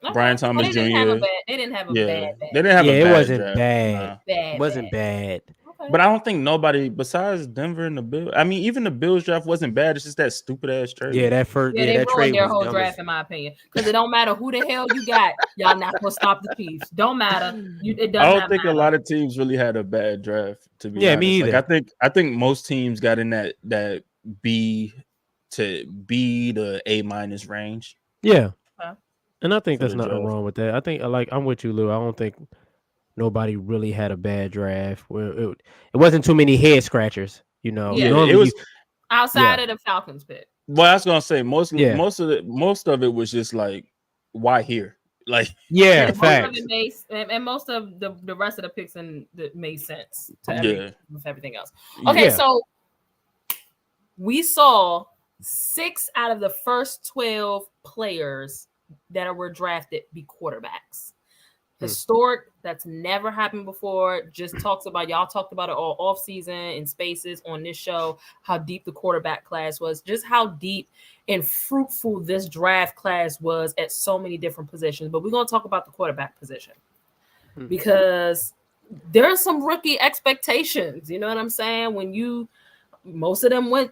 Okay. Brian Thomas They Jr. They didn't have a Yeah, bad. they didn't have a it bad wasn't draft. bad. Nah. Bad. It wasn't bad. Okay. But I don't think nobody besides Denver and the Bills. I mean, even the Bills draft wasn't bad. It's just that stupid ass trade. Yeah, that first. Yeah, Yeah, they that ruined trade their was whole dumb draft, in my opinion. Because it don't matter who the hell you got, y'all not gonna stop the Chiefs. Don't matter. It does I not don't think matter. a lot of teams really had a bad draft. To be Yeah, honest. me either. Like, I think most teams got in that B to B to A minus range. Yeah. Okay. And I think For there's the nothing draft. wrong with that. I think I'm with you, Lou. I don't think nobody really had a bad draft. Where it wasn't too many head scratchers, you know. Yeah. Normally It was Outside of the Falcons pick. well, I was gonna say most of it was just like, why here? Like, yeah, most facts. of it made, and most of the rest of the picks that made sense to with everything else. Okay, so we saw 6 out of the first 12 players that were drafted be quarterbacks. Historic. That's never happened before. Just talks about, y'all talked about it all off season in spaces on this show, how deep the quarterback class was, just how deep and fruitful this draft class was at so many different positions. But we're going to talk about the quarterback position because there are some rookie expectations. You know what I'm saying? When most of them went,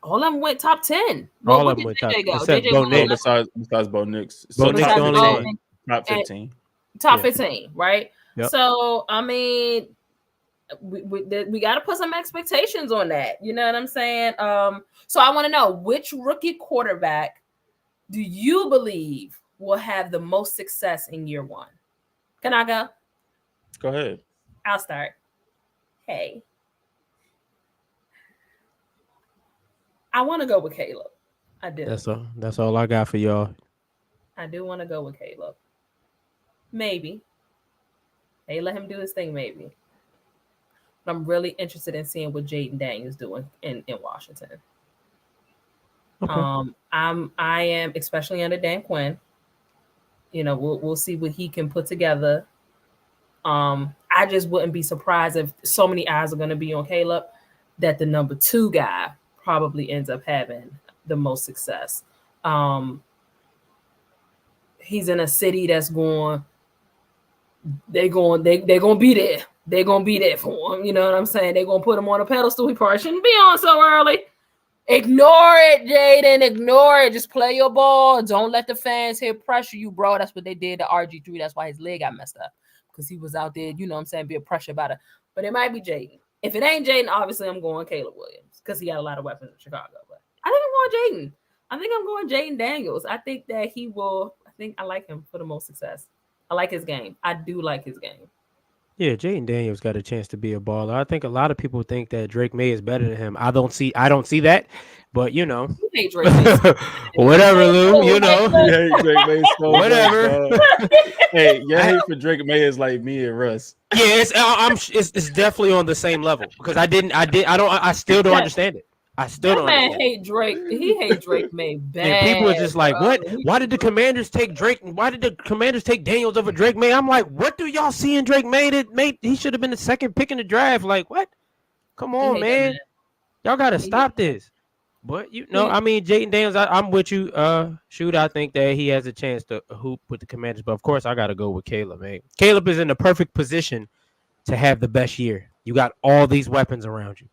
all of them went top 10. All of them went top 10. Except Bo Nix. Besides Bo Nix. Bo Nix the only one. Top 15. Top 15, right? Yep. So, I mean, we got to put some expectations on that. You know what I'm saying? So I want to know, which rookie quarterback do you believe will have the most success in year one? Can I go? Go ahead. I'll start. Hey. I want to go with Caleb. I do. That's all I got for y'all. I do want to go with Caleb. Maybe. They let him do his thing, maybe. But I'm really interested in seeing what Jaden Daniels doing in Washington. Okay. I am, especially under Dan Quinn. You know, we'll see what he can put together. I just wouldn't be surprised if so many eyes are going to be on Caleb that the number 2 guy probably ends up having the most success. He's in a city that's they're going to be there. They're going to be there for him. You know what I'm saying? They're going to put him on a pedestal he probably shouldn't be on so early. Ignore it, Jaden. Ignore it. Just play your ball. Don't let the fans here pressure you, bro. That's what they did to RG3. That's why his leg got messed up, because he was out there, you know what I'm saying, being pressure about it. But it might be Jaden. If it ain't Jaden, obviously I'm going Caleb Williams because he got a lot of weapons in Chicago. But I think I'm going Jaden. I think I'm going Jaden Daniels. I think that he will. I think I like him for the most success. I like his game. I do like his game. Yeah, Jaden Daniels got a chance to be a baller. I think a lot of people think that Drake May is better than him. I don't see that, but you know, You hate Drake May. whatever, Lou. You know, You hate Drake May so much, Whatever. dog. Hey, your hate for Drake May is like me and Russ. yeah, it's definitely on the same level because I still don't understand it. I still That don't man understand. hate Drake. He hate Drake May bad. And people are just like, bro. what? Why did the Commanders take Drake? Why did the Commanders take Daniels over Drake May? I'm like, what do y'all see in Drake May that made he should have been the second pick in the draft? Like, what? Come He on, hate that man. Y'all gotta stop this. But you know, I mean, Jaden Daniels, I'm with you. Shoot, I think that he has a chance to hoop with the Commanders, but of course, I gotta go with Caleb, man. Caleb is in the perfect position to have the best year. You got all these weapons around you.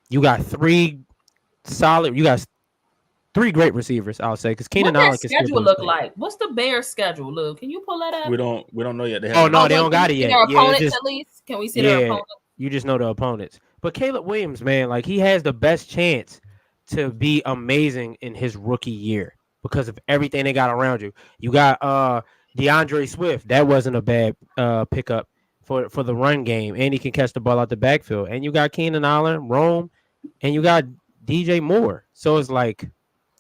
You got three great receivers, I'll say, because Keenan Allen What's can their still schedule do his look thing. like? What's the Bears' schedule, Lou? Can you pull that up? We don't know yet. They Oh no, haven't- they don't got it yet. Their Yeah, opponents, just, at least. Can we see their opponents? you just know the opponents. But Caleb Williams, man, like he has the best chance to be amazing in his rookie year because of everything they got around you. You got DeAndre Swift. That wasn't a bad pickup for the run game, and he can catch the ball out the backfield. And you got Keenan Allen, Rome, and you got DJ Moore. So it's like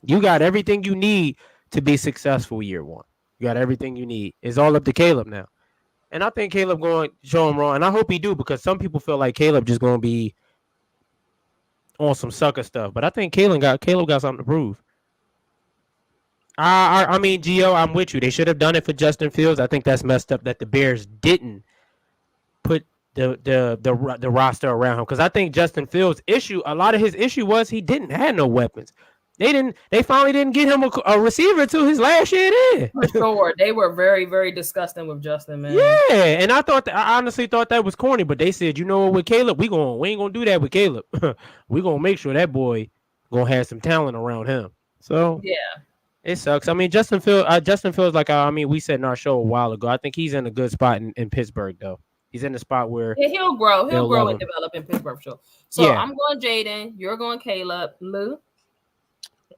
you got everything you need to be successful year one. You got everything you need. It's all up to Caleb now. And I think Caleb going to show him wrong. And I hope he do, because some people feel like Caleb just going to be on some sucker stuff. But I think Caleb got something to prove. I mean, Gio, I'm with you. They should have done it for Justin Fields. I think that's messed up that the Bears didn't put the roster around him, because I think Justin Fields' a lot of his issue was he didn't have no weapons. They finally didn't get him a receiver to his last year there. For sure. They were very, very disgusting with Justin, man. Yeah, and I honestly thought that was corny, but they said, you know what, with Caleb, we ain't gonna do that with Caleb. We gonna make sure that boy gonna have some talent around him. So yeah, it sucks. I mean, Justin Fields, like we said in our show a while ago, I think he's in a good spot in Pittsburgh, though. He's in a spot where he'll grow. He'll grow and him. develop in Pittsburgh for sure. So Yeah. I'm going Jaden. You're going Caleb. Lou?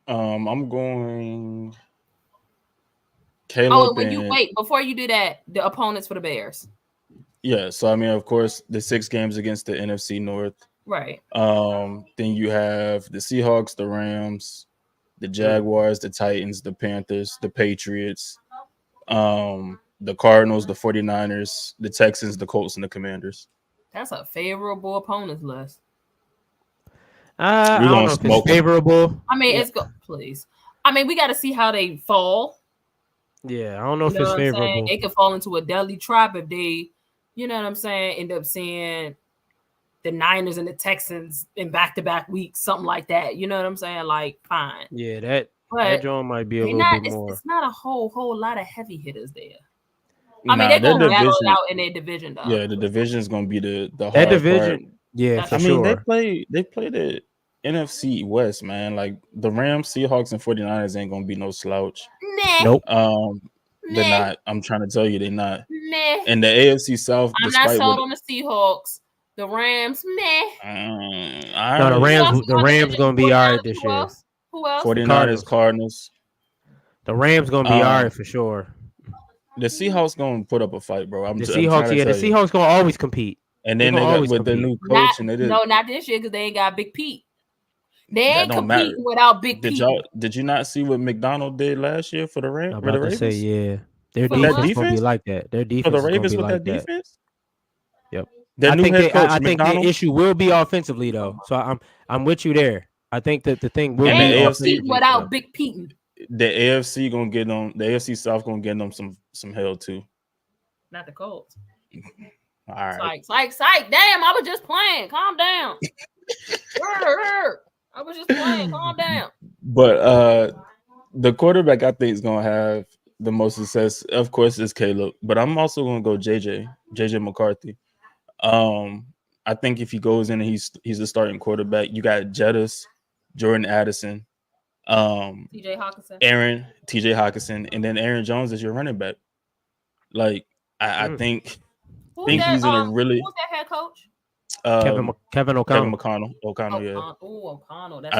I'm going Caleb. Oh, when you wait, before you do that, the opponents for the Bears. Yeah, so I mean, of course, the 6 games against the NFC North. Right. Then you have the Seahawks, the Rams, the Jaguars, the Titans, the Panthers, the Patriots, the Cardinals, the 49ers, the Texans, the Colts, and the Commanders. That's a favorable opponents list. I don't know if it's favorable. I mean, it's good. Please. I mean, we got to see how they fall. Yeah, I don't know if it's favorable. It could fall into a deadly trap if they, you know what I'm saying, end up seeing the Niners and the Texans in back-to-back weeks, something like that. You know what I'm saying? Like, fine. Yeah, that joint might be a little bit more. It's not a whole lot of heavy hitters there. I mean, they're going to battle it out in their division, though. Yeah, the division is going to be the hard that division. Part. Yeah, for I mean, sure. they play the NFC West, man. Like the Rams, Seahawks, and 49ers ain't going to be no slouch. Nah. Nope. They're not. I'm trying to tell you, they're not. Nah. And the AFC South, I'm not sold on the Seahawks. The Rams, No, the Rams going to be all right this year. Who else? 49ers, Cardinals. The Rams going to be all right for sure. The Seahawks going to put up a fight, bro. The Seahawks going to always compete. And then they got with the new coach. Not this year, because they ain't got Big Pete. They ain't competing without Big Pete. Did you not see what McDonald did last year for the Rams? I'm about to say, yeah. Their defense going to be like that. Their defense for the Ravens is with like that defense? Yep. I think the issue will be offensively, though. So I'm with you there. I think that the thing will be offensively without Big Pete. The AFC gonna get them. The AFC South gonna get them some hell too. Not the Colts. All right. Psych. Damn, I was just playing. Calm down. I was just playing. Calm down. But the quarterback I think is gonna have the most success, of course, is Caleb. But I'm also gonna go JJ McCarthy. I think if he goes in and he's a starting quarterback, you got Jettis, Jordan Addison, TJ Hawkinson, and then Aaron Jones is your running back. Like I think he's in a really. Who's that head coach? Kevin O'Connell. O'Connell, yeah. O'Connell. That's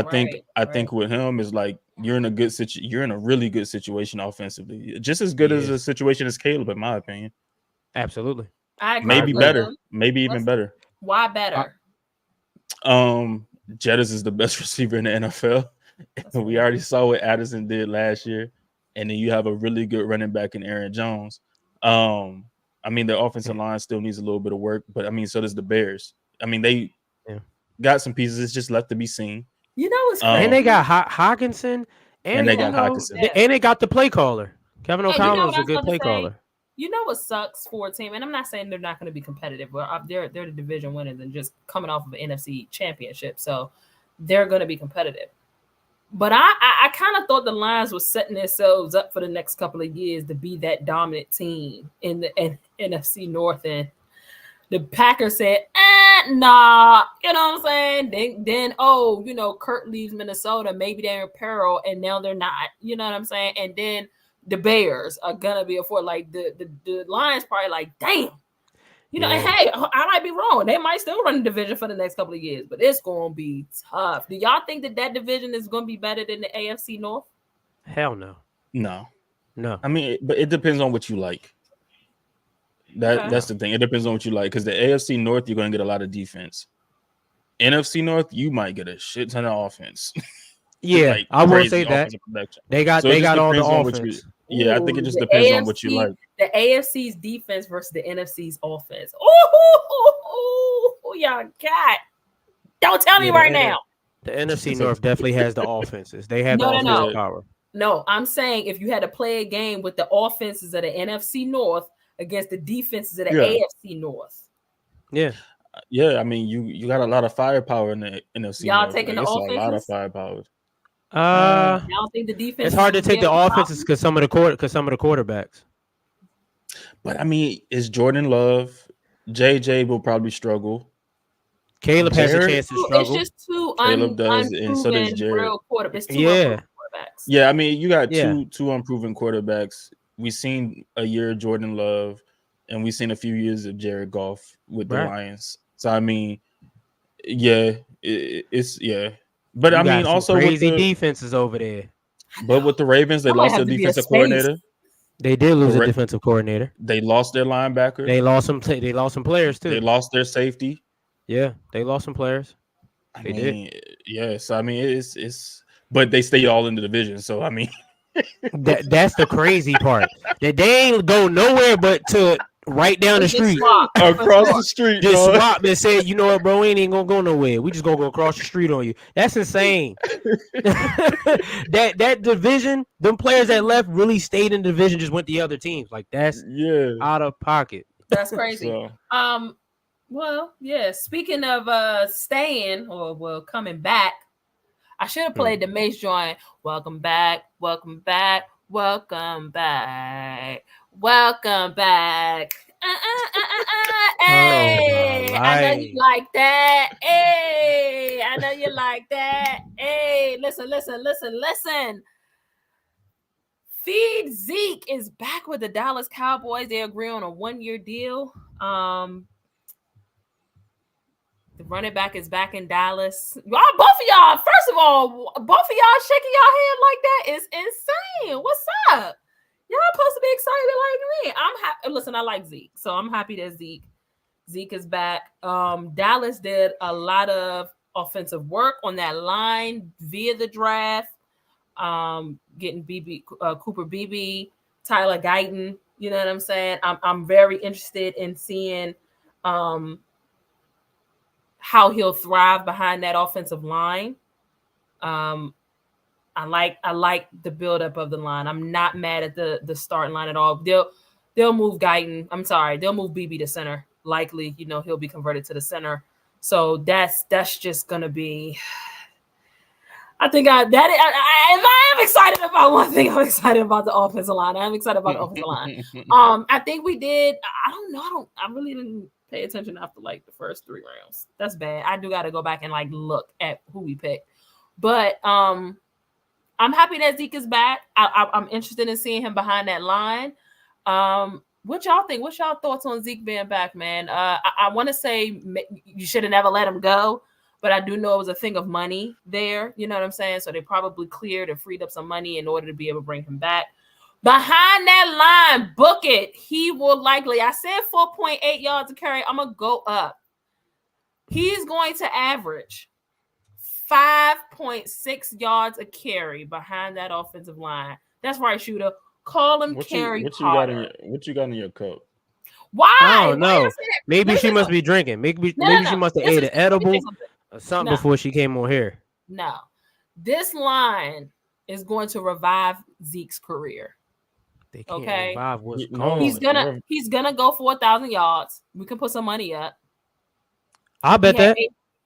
I think with him is like you're in a really good situation offensively, just as good as a situation as Caleb, in my opinion. Absolutely. I agree. Maybe better, maybe even better. Why better? Jettis is the best receiver in the NFL. We already saw what Addison did last year, and then you have a really good running back in Aaron Jones. I mean, their offensive line still needs a little bit of work, but I mean, so does the Bears. I mean, they got some pieces. It's just left to be seen. You know what's crazy? And they got Hawkinson, and they got the play caller. Kevin O'Connell is a good play caller. You know what sucks for a team, and I'm not saying they're not going to be competitive. Well, they're the division winners and just coming off of an NFC championship, so they're going to be competitive. But I kind of thought the Lions were setting themselves up for the next couple of years to be that dominant team in the NFC North, and the Packers said, nah, you know what I'm saying? Then Kurt leaves Minnesota, maybe they're in peril, and now they're not, you know what I'm saying? And then the Bears are gonna be like the Lions probably like, damn, and hey, I might be wrong. They might still run the division for the next couple of years, but it's gonna be tough. Do y'all think that division is gonna be better than the AFC North? Hell no. No. I mean, but it depends on what you like. That's the thing. It depends on what you like, because the AFC North, you're gonna get a lot of defense. NFC North, you might get a shit ton of offense. Yeah, I will say that they got all the offense. Yeah, I think it Ooh, just the depends on what you like. The AFC's defense versus the NFC's offense. Ooh, y'all got. Don't tell me right now. The NFC North definitely has the offenses. They have the No. offensive power. No, I'm saying if you had to play a game with the offenses of the NFC North against the defenses of the AFC North. Yeah. Yeah, I mean, you got a lot of firepower in the NFC Y'all North. taking the it's offenses? a lot of firepower. Y'all think the defense? It's hard to take the offenses because some of the quarterbacks. But I mean, it's Jordan Love. JJ will probably struggle. Caleb has a chance to struggle. It's just two Caleb does, and so does Jared. Real quarterbacks. Quarterbacks. Yeah, I mean, you got two unproven quarterbacks. We've seen a year of Jordan Love, and we've seen a few years of Jared Goff with the Lions. So I mean, it's. But you I mean, also crazy defenses over there. But with the Ravens, they lost their defensive coordinator. They did lose a defensive coordinator. They lost their linebacker. They lost some players too. They lost their safety. Yeah, they lost some players. They did. Yes, I mean it's. But they stay all in the division, so I mean, that's the crazy part. That they ain't go nowhere but to right down the street, across the street. Just swap and say, you know what, bro, we ain't gonna go nowhere. We just gonna go across the street on you. That's insane. that division, them players that left really stayed in the division, just went to other teams. Like that's out of pocket. That's crazy. Well, yeah. Speaking of staying or coming back, I should have played the Mace joint. Welcome back, welcome back, welcome back, welcome back. Hey, I know you like that. Hey, I know you like that. Hey, listen. Feed Zeke is back with the Dallas Cowboys. They agree on a 1-year deal. The running back is back in Dallas. Both of y'all, first of all, both of y'all shaking your head like that is insane. What's up? Y'all supposed to be excited like me. I'm happy. Listen, I like Zeke, so I'm happy that Zeke is back. Dallas did a lot of offensive work on that line via the draft. Getting Cooper Beebe, Tyler Guyton. You know what I'm saying? I'm very interested in seeing how he'll thrive behind that offensive line. I like the buildup of the line. I'm not mad at the starting line at all. They'll move Guyton. I'm sorry, they'll move BB to center. Likely, he'll be converted to the center. So that's just gonna be. I think if I am excited about one thing, I'm excited about the offensive line. I'm excited about the offensive line. I think we did. I don't know. I really didn't pay attention after like the first 3 rounds. That's bad. I do got to go back and like look at who we picked. But I'm happy that Zeke is back. I'm interested in seeing him behind that line. What y'all think? What's y'all thoughts on Zeke being back, man? I want to say you should have never let him go, but I do know it was a thing of money there. You know what I'm saying? So they probably cleared and freed up some money in order to be able to bring him back. Behind that line, book it. He will likely, I said 4.8 yards a carry. I'm going to go up. He's going to average 5.6 yards a carry behind that offensive line. That's right, Shooter. Call him Carry Potter. What you got in your cup? Why? I don't know. Maybe she must be drinking. Maybe she must have ate an edible or something before she came on here. No. This line is going to revive Zeke's career. They can't revive what's going. He's gonna go for 1,000 yards. We can put some money up. I'll bet that.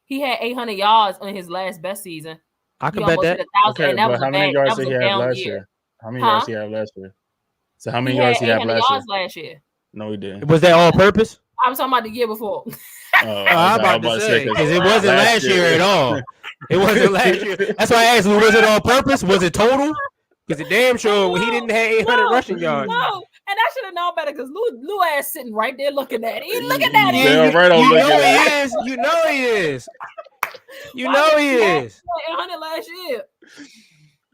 He had 800 yards on his best season. I can bet that. Okay, but how many yards did he have last year? How many yards did he have last year? So how many yards did he have last year? No, he didn't. Was that all purpose? I was talking about the year before. I'm about to say because it wasn't last year at all. It wasn't last year. That's why I asked, was it all purpose? Was it total? Because the damn sure he didn't have 800 rushing yards. No, and I should have known better because Lou ass sitting right there looking at it. He's looking at it. Yeah, right on looking at it. You know he is. You know he is. 800 last year.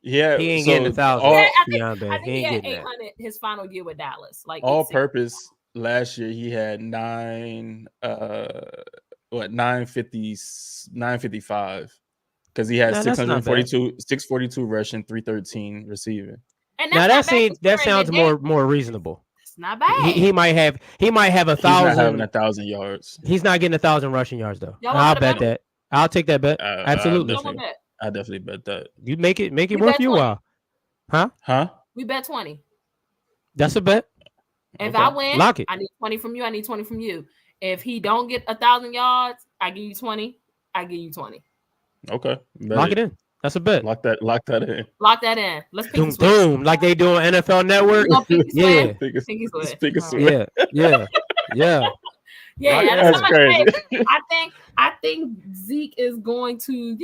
Yeah, he ain't getting 1,000. I think he had 800 his final year with Dallas. Like all purpose last year, he had 955 because he had 642 rushing, 313 receiving. And Now that's that sounds more reasonable. It's not bad. He might have 1,000. He's not having 1,000 yards. He's not getting 1,000 rushing yards though. Y'all I'll want to bet bet? that. I'll take that bet. Absolutely. I definitely bet that. You make it We worth bet your 20. while. Huh? Huh? We bet 20. That's a bet. If Okay. I win, Lock it. I need 20 from you. I need 20 from you. If he don't get 1,000 yards, I give you 20. I give you 20. Okay. Bet Lock it in. That's a bet. Lock that in. Lock that in. Let's pick Boom, boom, like they do on NFL Network. Yeah. Pinky swear. Pinky swear. Yeah. Yeah, That's crazy. I think Zeke is going to,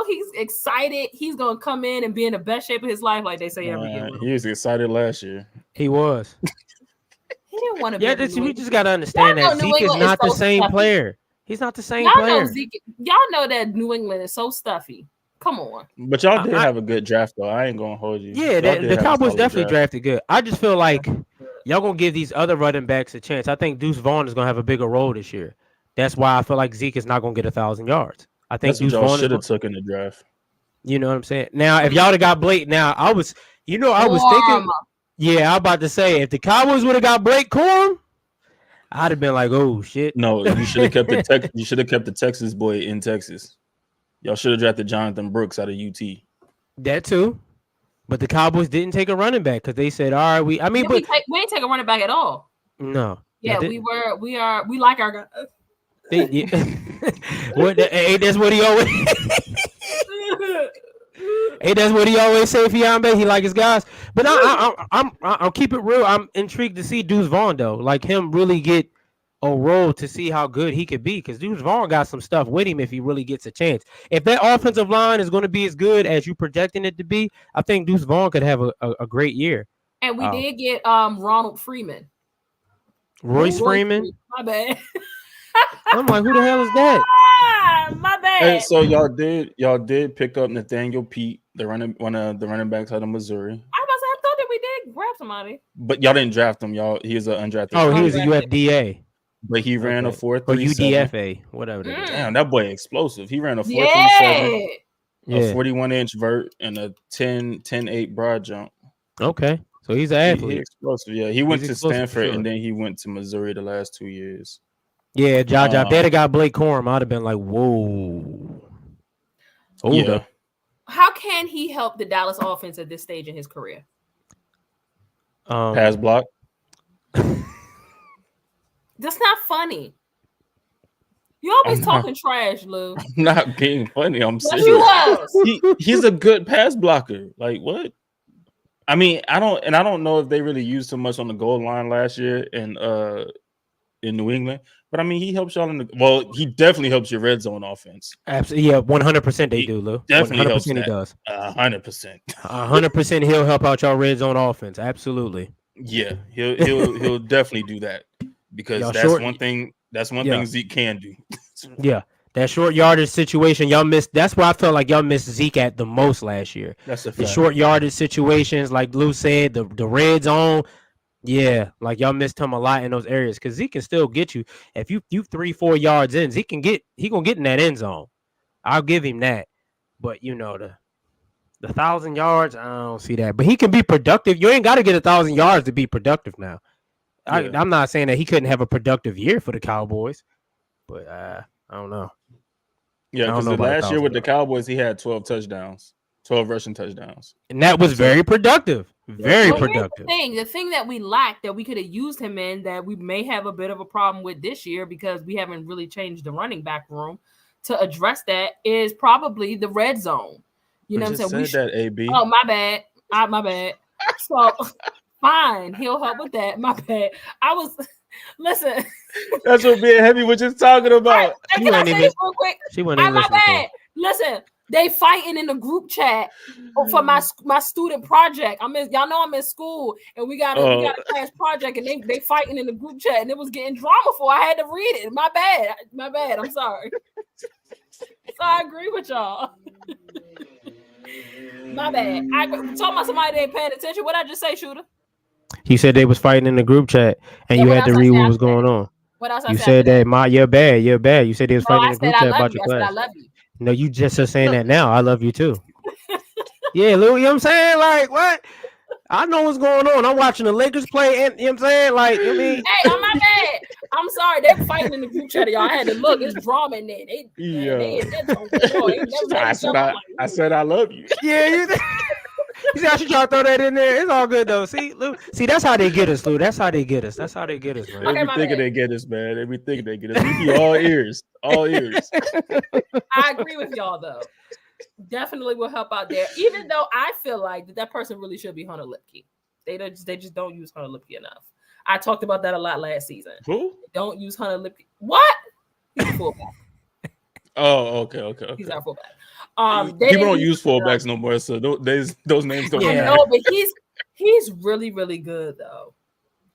he's excited. He's going to come in and be in the best shape of his life, like they say every year. He was excited last year. He was. He didn't want to be. Yeah, we just got to understand that Zeke is not the same player. He's not the same player. Y'all know that New England is so stuffy. Come on. But y'all did have a good draft, though. I ain't going to hold you. Yeah, the Cowboys definitely drafted good. I just feel like y'all going to give these other running backs a chance. I think Deuce Vaughn is going to have a bigger role this year. That's why I feel like Zeke is not going to get 1,000 yards. I think Deuce Vaughn should have took in the draft. You know what I'm saying? Now, if y'all would have got Blake, I was thinking. Yeah, I'm about to say, if the Cowboys would have got Blake Corum, I'd have been like, oh shit. No, you should have kept the Texas boy in Texas. Y'all should have drafted Jonathan Brooks out of UT. That too. But the Cowboys didn't take a running back because they said, all right, we ain't take a running back at all. No. Yeah, we like our guys. Hey, that's what he always Hey, that's what he always say, Fiambe. He like his guys. But I'll keep it real. I'm intrigued to see Deuce Vaughn though. Like him really get a role to see how good he could be, because Deuce Vaughn got some stuff with him if he really gets a chance. If that offensive line is going to be as good as you projecting it to be, I think Deuce Vaughn could have a great year. And we did get Ronald Freeman. Royce Freeman? My bad. I'm like, who the hell is that? My bad. Hey, so y'all did pick up Nathaniel Pete, one of the running backs out of Missouri. I thought that we did grab somebody. But y'all didn't draft him, y'all. He was an undrafted. Oh, he was a UFDA. But he ran a 4.37. Or UDFA, whatever that is. Damn, that boy explosive. He ran a 4.37, a 41-inch vert, and a 10.8 broad jump. Okay. So he's an athlete. He's explosive. Yeah, he went to Stanford and then he went to Missouri the last 2 years. Yeah, if they'd have got Blake Corum, I'd have been like, whoa. Yeah. How can he help the Dallas offense at this stage in his career? Pass block. That's not funny. You always talking trash, Lou. I'm not being funny. I'm serious. You was. He's a good pass blocker. Like what? I mean, I don't know if they really used him much on the goal line last year in New England. But I mean, he helps y'all he definitely helps your red zone offense. Absolutely, yeah, 100% they do, Lou. Definitely 100% helps he that. does. 100%. 100% he'll help out y'all red zone offense. Absolutely. Yeah, he'll definitely do that because one thing Zeke can do. Yeah, that short yardage situation y'all missed. That's why I felt like y'all missed Zeke at the most last year. That's a fact. The short yardage situations, like Lou said, the red zone. Yeah, like y'all missed him a lot in those areas because Zeke can still get you. If you 3-4 yards in, he gonna get in that end zone. I'll give him that. But the 1,000 yards, I don't see that. But he can be productive. You ain't got to get 1,000 yards to be productive now. Yeah. I'm not saying that he couldn't have a productive year for the Cowboys, but I don't know. Yeah, because last year with the Cowboys, he had 12 touchdowns, 12 rushing touchdowns, and that was very productive. Very productive. The thing that we lacked that we could have used him in that we may have a bit of a problem with this year because we haven't really changed the running back room to address that is probably the red zone. You know what I'm saying? That AB. Oh, my bad. My bad. So fine, he'll help with that. My bad. Listen. That's what being heavy was just talking about. Can I say this real quick? She wasn't even listening. My bad. Listen. They fighting in the group chat for my student project. Y'all know I'm in school and we got a class project and they fighting in the group chat and it was getting dramaful. I had to read it. My bad. I'm sorry. So I agree with y'all. My bad. I talking about somebody that ain't paying attention. What I just say, Shooter? He said they was fighting in the group chat and you had to read what was going on. What else? You said that you're bad. You said they was fighting in the group chat about your class. I love you. No, you just are saying that now. I love you too. Yeah, Lou, you know what I'm saying? Like, what? I know what's going on. I'm watching the Lakers play, and you know what I'm saying? Like, I mean, Hey, I'm not bad. I'm sorry. They're fighting in the group chat. Y'all I had to look. It's drama in there. I said I love you. yeah, you see how she trying to throw that in there? It's all good though. See, Lou, that's how they get us, Lou. That's how they get us. That's how they get us, man. Okay, Every thinking they get us, man. Every thinking they get us. We be all ears. All ears. I agree with y'all though. Definitely will help out there. Even though I feel like that person really should be Hunter Lipke. They just don't use Hunter Lipke enough. I talked about that a lot last season. Who? Don't use Hunter Lipke. What? He's a fullback. Oh, okay. He's our fullback. People don't use fullbacks no more, so those names don't. I know, but he's really, really good though.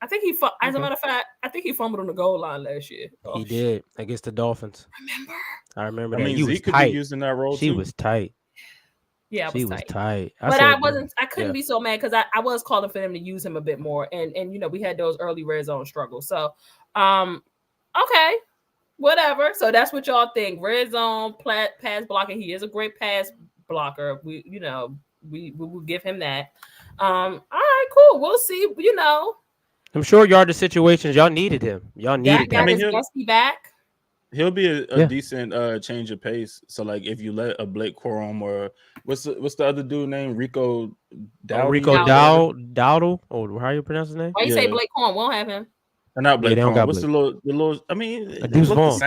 I think as a matter of fact, I think he fumbled on the goal line last year. He did against the Dolphins. I remember. I mean, Zeke could be used in that role. She was tight. Yeah, she was tight. I couldn't be so mad because I was calling for them to use him a bit more, and we had those early red zone struggles. So, okay, whatever. So that's what y'all think. Red zone pass blocking. He is a great pass blocker. We will give him that. All right, cool. We'll see. I'm sure yard the situations y'all needed him. Y'all needed him. I mean, back. He'll be a decent change of pace. So like if you let a Blake Corum or what's the other dude named Rico Dowdle. Oh, how you pronounce his name? Why you say Blake Corum? We won't have him. Not Blake Corum. What's the little? I mean, Deuce Vaughn.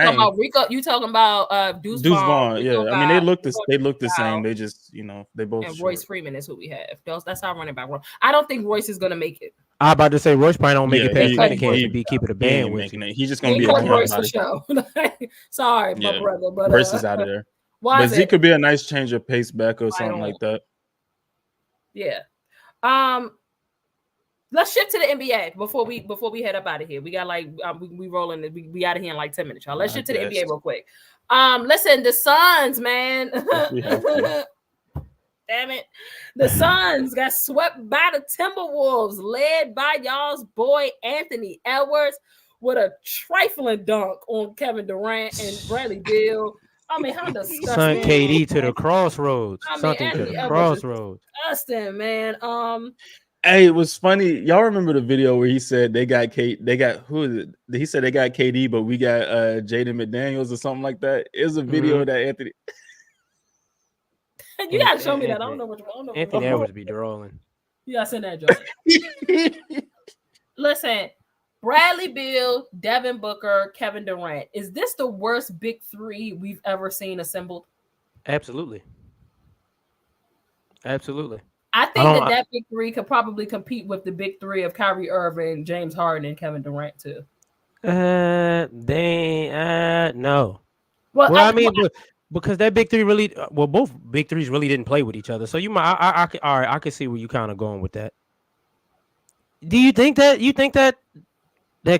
You talking about Deuce Vaughn? Yeah, I mean they look the same. They just they both. And Royce Freeman is who we have. That's how running back. I don't think Royce is gonna make it. I about to say Royce probably don't make it past training camp to be keeping the band with you. He's just gonna be a Royce for show. Sorry, my brother, but Royce is out of there. But Zeke could be a nice change of pace back or something like that. Yeah. Let's shift to the NBA before we head up out of here. We got we rolling. We out of here in like 10 minutes, y'all. Let's shift to the NBA real quick. Listen, the Suns, man. Damn it. The Suns got swept by the Timberwolves, led by y'all's boy Anthony Edwards with a trifling dunk on Kevin Durant and Bradley Beal. I mean, how disgusting. Son KD to the crossroads. Something to the crossroads. Disgusting, man. Hey, it was funny. Y'all remember the video where he said who is it? He said they got KD, but we got Jaden McDaniels or something like that. It was a video that Anthony. You gotta show me that. I don't know which one. Anthony Edwards be drawing. Yeah, I send that joke. Listen, Bradley Beal, Devin Booker, Kevin Durant. Is this the worst big three we've ever seen assembled? Absolutely. I think that big three could probably compete with the big three of Kyrie Irving, James Harden, and Kevin Durant too. No. Well, I mean, because that big three really, both big threes really didn't play with each other. So you might, I can see where you kind of going with that. Do you think that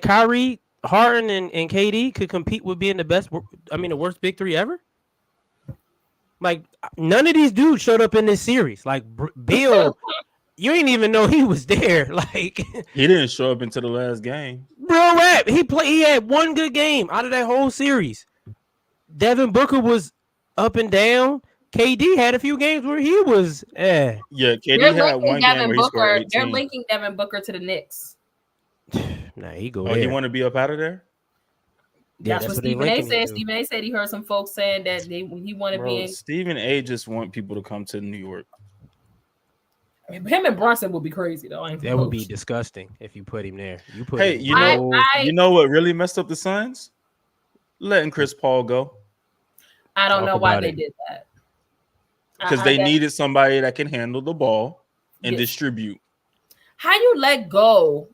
Kyrie, Harden, and KD could compete with being the worst big three ever? Like, none of these dudes showed up in this series. Like, Bill, you didn't even know he was there. Like, he didn't show up until the last game. Bro, he had one good game out of that whole series. Devin Booker was up and down. KD had a few games where he was, Yeah, KD had one game where he scored 18. They're linking Devin Booker to the Knicks. Nah, he go there. He want to be up out of there? Yeah, that's what Stephen A said. Stephen A said he heard some folks saying that he want to be in. Stephen A just want people to come to New York. I mean, him and Brunson would be crazy though. That would be disgusting if you put him there. You know what really messed up the Suns? Letting Chris Paul go. I don't know why they did that. Because they needed somebody that can handle the ball and distribute. How you let go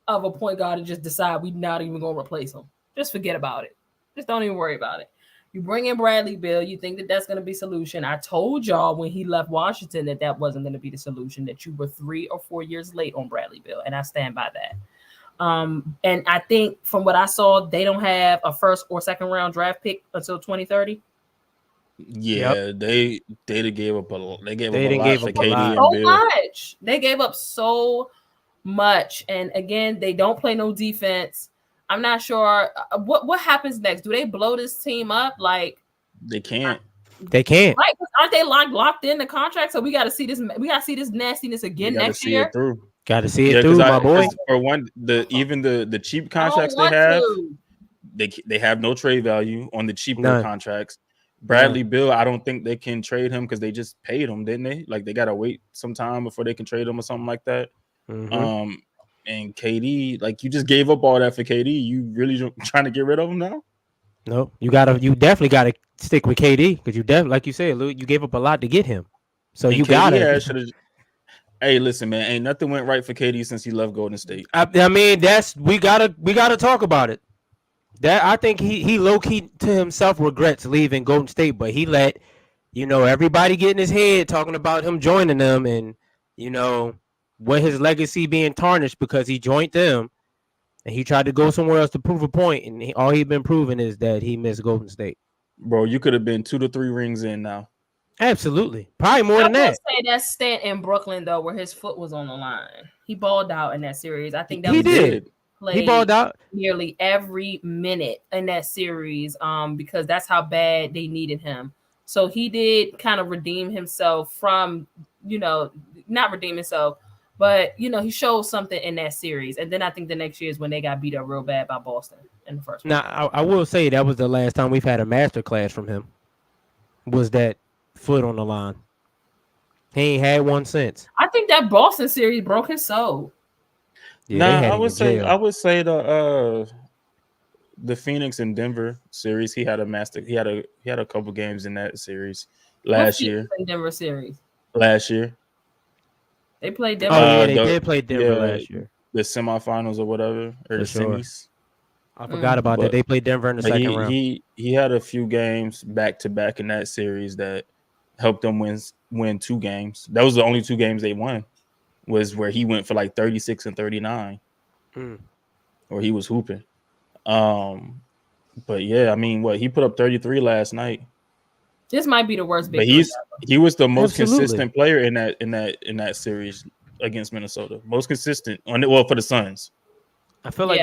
of a point guard and just decide we're not even going to replace him? Just forget about it. Just don't even worry about it. You bring in Bradley Beal. You think that that's going to be solution. I told y'all when he left Washington that wasn't going to be the solution, that you were 3 or 4 years late on Bradley Beal, and I stand by that. And I think from what I saw, they don't have a first or second round draft pick until 2030. Yeah, they gave up a lot. They gave up so much. They gave up so much, and again, they don't play no defense. I'm not sure what happens next. Do they blow this team up? Like they can't. They can't. Right? 'Cause aren't they locked in the contract? So we got to see this. We got to see this nastiness again You gotta next see year. it through. Got to see it Yeah, through, my boy. 'cause for one, even the cheap I don't contracts they want have, to. they have no trade value on the cheaper None. contracts. Bradley Beal, I don't think they can trade him because they just paid him, didn't they? Like they gotta wait some time before they can trade him or something like that. Mhm. And KD, like you just gave up all that for KD. You really trying to get rid of him now? No, you definitely gotta stick with KD because you definitely, like you said, Lou, you gave up a lot to get him. So And you KD gotta. Hey, listen, man, ain't nothing went right for KD since he left Golden State. I mean, we gotta talk about it. That I think he low key to himself regrets leaving Golden State, but he let everybody get in his head talking about him joining them, and what his legacy being tarnished because he joined them, and he tried to go somewhere else to prove a point, and all he's been proving is that he missed Golden State. Bro, you could have been 2 to 3 rings in now. Absolutely, probably more than I will that. say that stint in Brooklyn though, where his foot was on the line, he balled out in that series. I think that He was did. He balled out nearly every minute in that series, because that's how bad they needed him. So he did kind of redeem himself from, not redeem himself, but he showed something in that series. And then I think the next year is when they got beat up real bad by Boston in the first. Now, I will say that was the last time we've had a master class from him. Was that foot on the line? He ain't had one since. I think that Boston series broke his soul. Yeah, I would say the Phoenix and Denver series. He had a couple games in that series last year. In Denver series. Last year. They played Denver. Oh yeah, they did play Denver last year. The semifinals or whatever, or the semis. I forgot about that. They played Denver in the second round. He had a few games back to back in that series that helped them win 2 games. That was the only 2 games they won. Was where he went for like 36 and 39, or he was hooping. But yeah, I mean, he put up 33 last night. This might be the worst. But he was the most consistent player in that series against Minnesota. Most consistent for the Suns. I feel like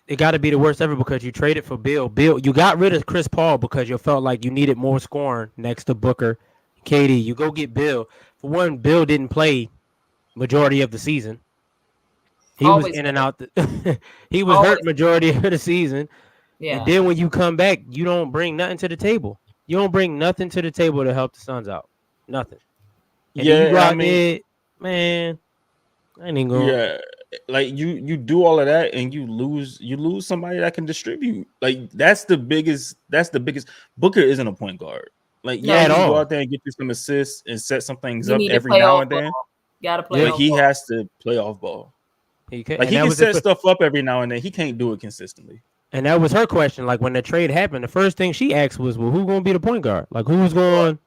they got to be the worst ever because you traded for Bill. You got rid of Chris Paul because you felt like you needed more scoring next to Booker, KD. You go get Bill. For one, Bill didn't play majority of the season. He was in and out. He was hurt majority of the season. Yeah. And then when you come back, you don't bring nothing to the table. You don't bring nothing to the table to help the Suns out. Nothing. And you go out there, man. I ain't going. Yeah, like you do all of that and you lose somebody that can distribute. Like that's the biggest. Booker isn't a point guard. Like you go out there and get you some assists and set some things up every now and then. Gotta play. But he has to play off ball. He can set stuff up every now and then. He can't do it consistently. And that was her question. Like when the trade happened, the first thing she asked was, "Well, who's going to be the point guard? Like who's going?"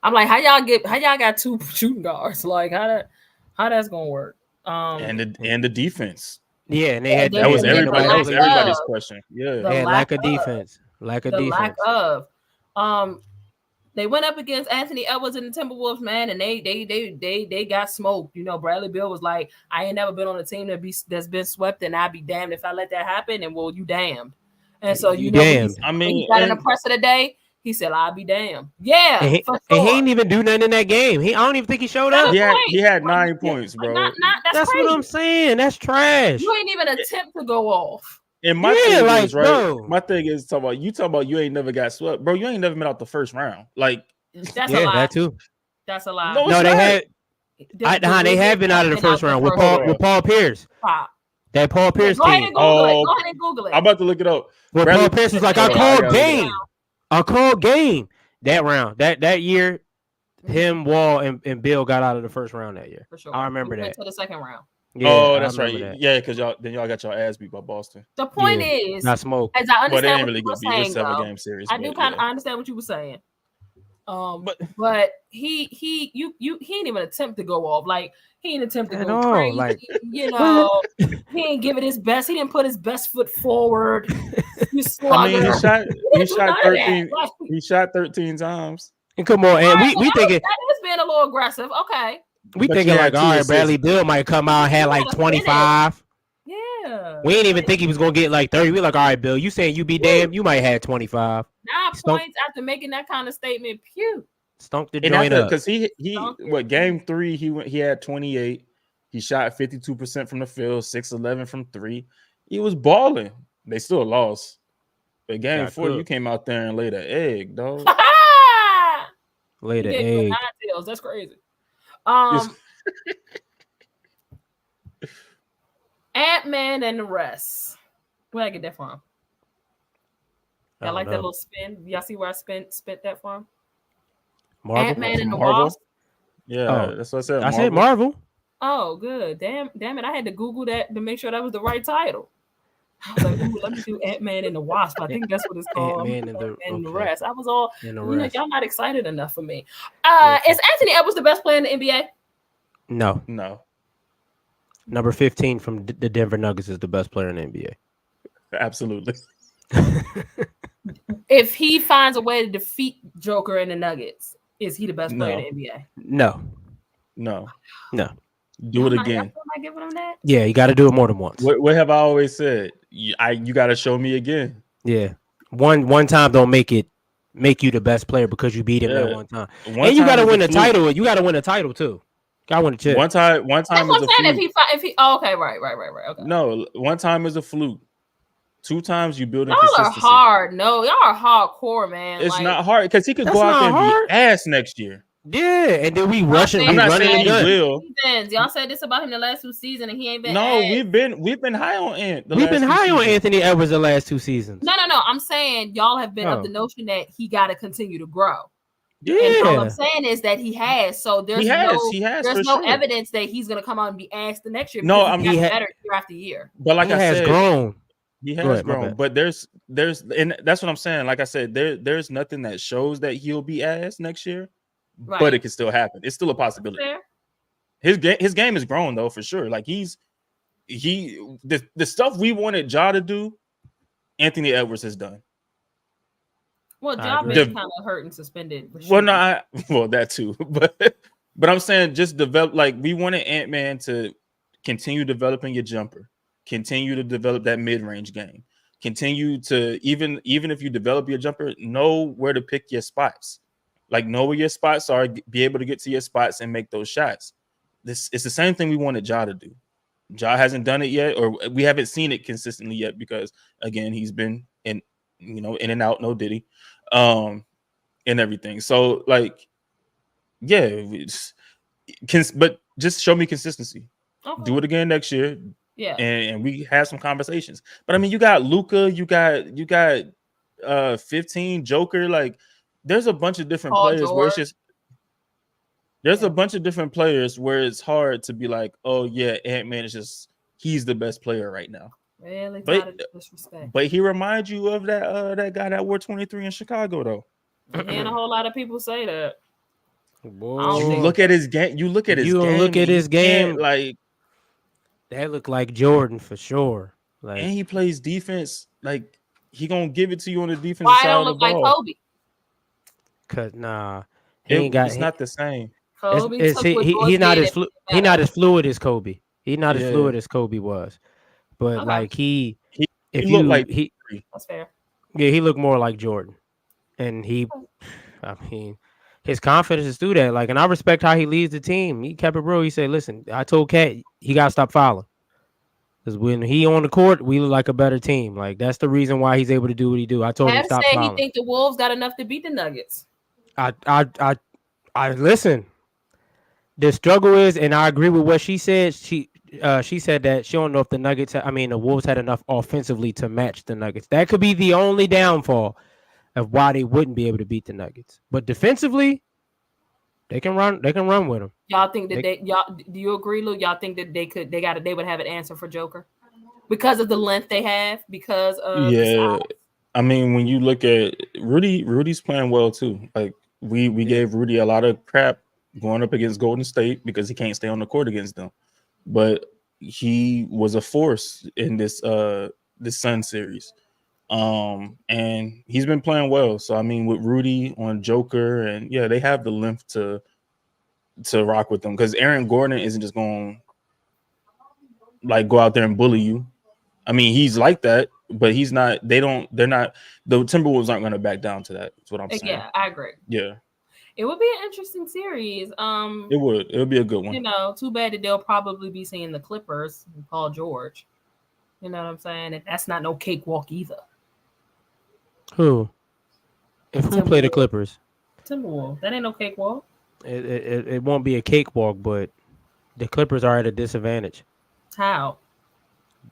I'm like, how y'all got 2 shooting guards? Like how that's gonna work? And the defense. Yeah, and they had that was everybody's question. Yeah, lack of defense. Lack of. They went up against Anthony Edwards and the Timberwolves, man, and they got smoked. Bradley Beal was like, I ain't never been on a team that's been swept, and I'd be damned if I let that happen. And well, you damned. And so damned. He got in the press of the day. He said, I'll be damned. Yeah. And he ain't even do nothing in that game. I don't even think he showed up. He had 9 points, bro. That's what I'm saying. That's trash. You ain't even attempt to go off. And my thing is, right? Bro. My thing is talking about you ain't never got swept, bro. You ain't never been out the first round. Like that's a lie. That too. That's a lie. No, they had. They have been out of the first round with Paul Pierce. That Paul Pierce team. Go ahead and Google it. I'm about to look it up. Where Paul Pierce was like, I called game that round. That year, him, Wall, and Bill got out of the first round that year. For sure. I remember that. Went to the second round. Yeah, that's right. That. Yeah, because y'all got your ass beat by Boston. The point is, not smoke. As I understand what you were saying, though, game series, I do kind of understand what you were saying. But he ain't even attempt to go off. Like he ain't attempt to go crazy. Like he ain't give it his best. He didn't put his best foot forward. He shot 13. He shot 13 times. And come on, and we thinking that is being a little aggressive. Okay. We thinking like, all right, Bradley Beal might come out and have like 25. Yeah. We didn't even think he was gonna get like 30. We like, all right, Bill, you saying you be damned, you might have 25. 9 Stunk- points after making that kind of statement. Pew. Stunk the And joint up. because he what game 3 he had 28. He shot 52% from the field, 6-11 from 3. He was balling. They still lost. But game 4, you came out there and laid an egg, dog. Laid an Nine egg. tails. That's crazy. Ant-Man and the rest. Where'd I get that from? I Y'all like don't that know. little spin? Y'all see where I spent that from? Marvel. Ant-Man and the Marvel? Wasp. Yeah, Oh, that's what I said. I said Marvel. Oh, good. Damn it. I had to Google that to make sure that was the right title. I was like, ooh, let me do Ant-Man and the Wasp. I think that's what it's called. Ant-Man and the okay. rest. I was all, And the you know, rest. y'all not excited enough for me. Okay. Is Anthony Edwards the best player in the NBA? No. No, Number 15 from the Denver Nuggets is the best player in the NBA. absolutely. If he finds a way to defeat Joker and the Nuggets, is he the best player No. in the NBA? No. Do it Y'all again. not giving him that? Yeah, you got to do it more than once. What have I always said? You got to show me again. Yeah. One time don't make you the best player because you beat him that one time. One And you got to time is win a a fluke. title. You got to win a title too. Got to win a chip. One time That's is what a I'm saying. fluke. If he okay, right. Okay. No, one time is a fluke. 2 times you building Y'all are consistency. hard. No, y'all are hardcore, man. It's like, not hard because he could That's go out there not and hard. be ass next year. Yeah, and then we rushing. saying- We I'm not running saying and he gun. will. seasons. Y'all said this about him the last 2 seasons, and he ain't been. No, ass. we've been high on Ant. We've been high on Anthony Edwards the last 2 seasons. No. I'm saying y'all have been of Oh. the notion that he got to continue to grow. Yeah. And all I'm saying is that he has. So there's He has there's for no sure. evidence that he's gonna come out and be asked the next year. No, because I he mean, got better year after year. But like he I has said, grown. he Go has ahead, my grown. bad. But there's and that's what I'm saying. Like I said, there's nothing that shows that he'll be ass next year. Right. But it can still happen. It's still a possibility. Fair. His game is grown though, for sure. Like the stuff we wanted Ja to do, Anthony Edwards has done. Well, I job agree. is kind of hurt and suspended. Well, no, well that too, but I'm saying just develop. Like we wanted Ant-Man to continue developing your jumper, continue to develop that mid-range game, continue to even if you develop your jumper, know where to pick your spots. Like know where your spots are, be able to get to your spots and make those shots. It's the same thing we wanted Ja to do. Ja hasn't done it yet, or we haven't seen it consistently yet because again he's been in and out, no Diddy, and everything. So like, yeah, but just show me consistency. Okay. Do it again next year, Yeah. and we have some conversations. But I mean, you got Luka, you got 15 Joker. Like, there's a bunch of different Paul players where it's George. just there's a bunch of different players where it's hard to be like, oh yeah, Ant-Man is just he's the best player right now. Really But- disrespect. But he reminds you of that guy that wore 23 in Chicago though. And a whole lot of people say that. Whoa. You You look at his game. You look at his You game. look at and his you can't, game. like, That looked like Jordan for sure. Like and he plays defense. Like he gonna give it to you on the defensive Why I side don't of the look like ball. Kobe? cause nah, he ain't got. It's not the same. Kobe It's- took what George he's not did as and he not as fluid as Kobe. He's not as Yeah. fluid as Kobe was. But Okay. like He he That's fair. yeah, he looked more like Jordan. And I mean, his confidence is through that. Like, and I respect how he leads the team. He kept it real. He said, listen, I told Cat he gotta stop fouling. Because when he on the court, we look like a better team. Like, that's the reason why he's able to do what he do. I told him Have stop said fouling. he think the Wolves got enough to beat the Nuggets. I listen. The struggle is, and I agree with what she said. She said that she don't know if the Wolves had enough offensively to match the Nuggets. That could be the only downfall of why they wouldn't be able to beat the Nuggets. But defensively, they can run with them. Y'all think that y'all do you agree, Lou? Y'all think that they would have an answer for Joker because of the length they have, because of the Yeah, size? I mean, when you look at Rudy's playing well too. Like we gave Rudy a lot of crap going up against Golden State because he can't stay on the court against them, but he was a force in this Sun series. And he's been playing well. So I mean, with Rudy on Joker, and yeah, they have the length to rock with them because Aaron Gordon isn't just going to like go out there and bully you. I mean, he's like that, but he's not. They're not. The Timberwolves aren't going to back down to that. That's what I'm saying. Yeah, I agree. Yeah, it would be an interesting series. It would. It would be a good one. You know, too bad that they'll probably be seeing the Clippers and Paul George. You know what I'm saying? And that's not no cakewalk either. Who? If who play the Clippers? Timberwolves. That ain't no cakewalk. It won't be a cakewalk, but the Clippers are at a disadvantage. How?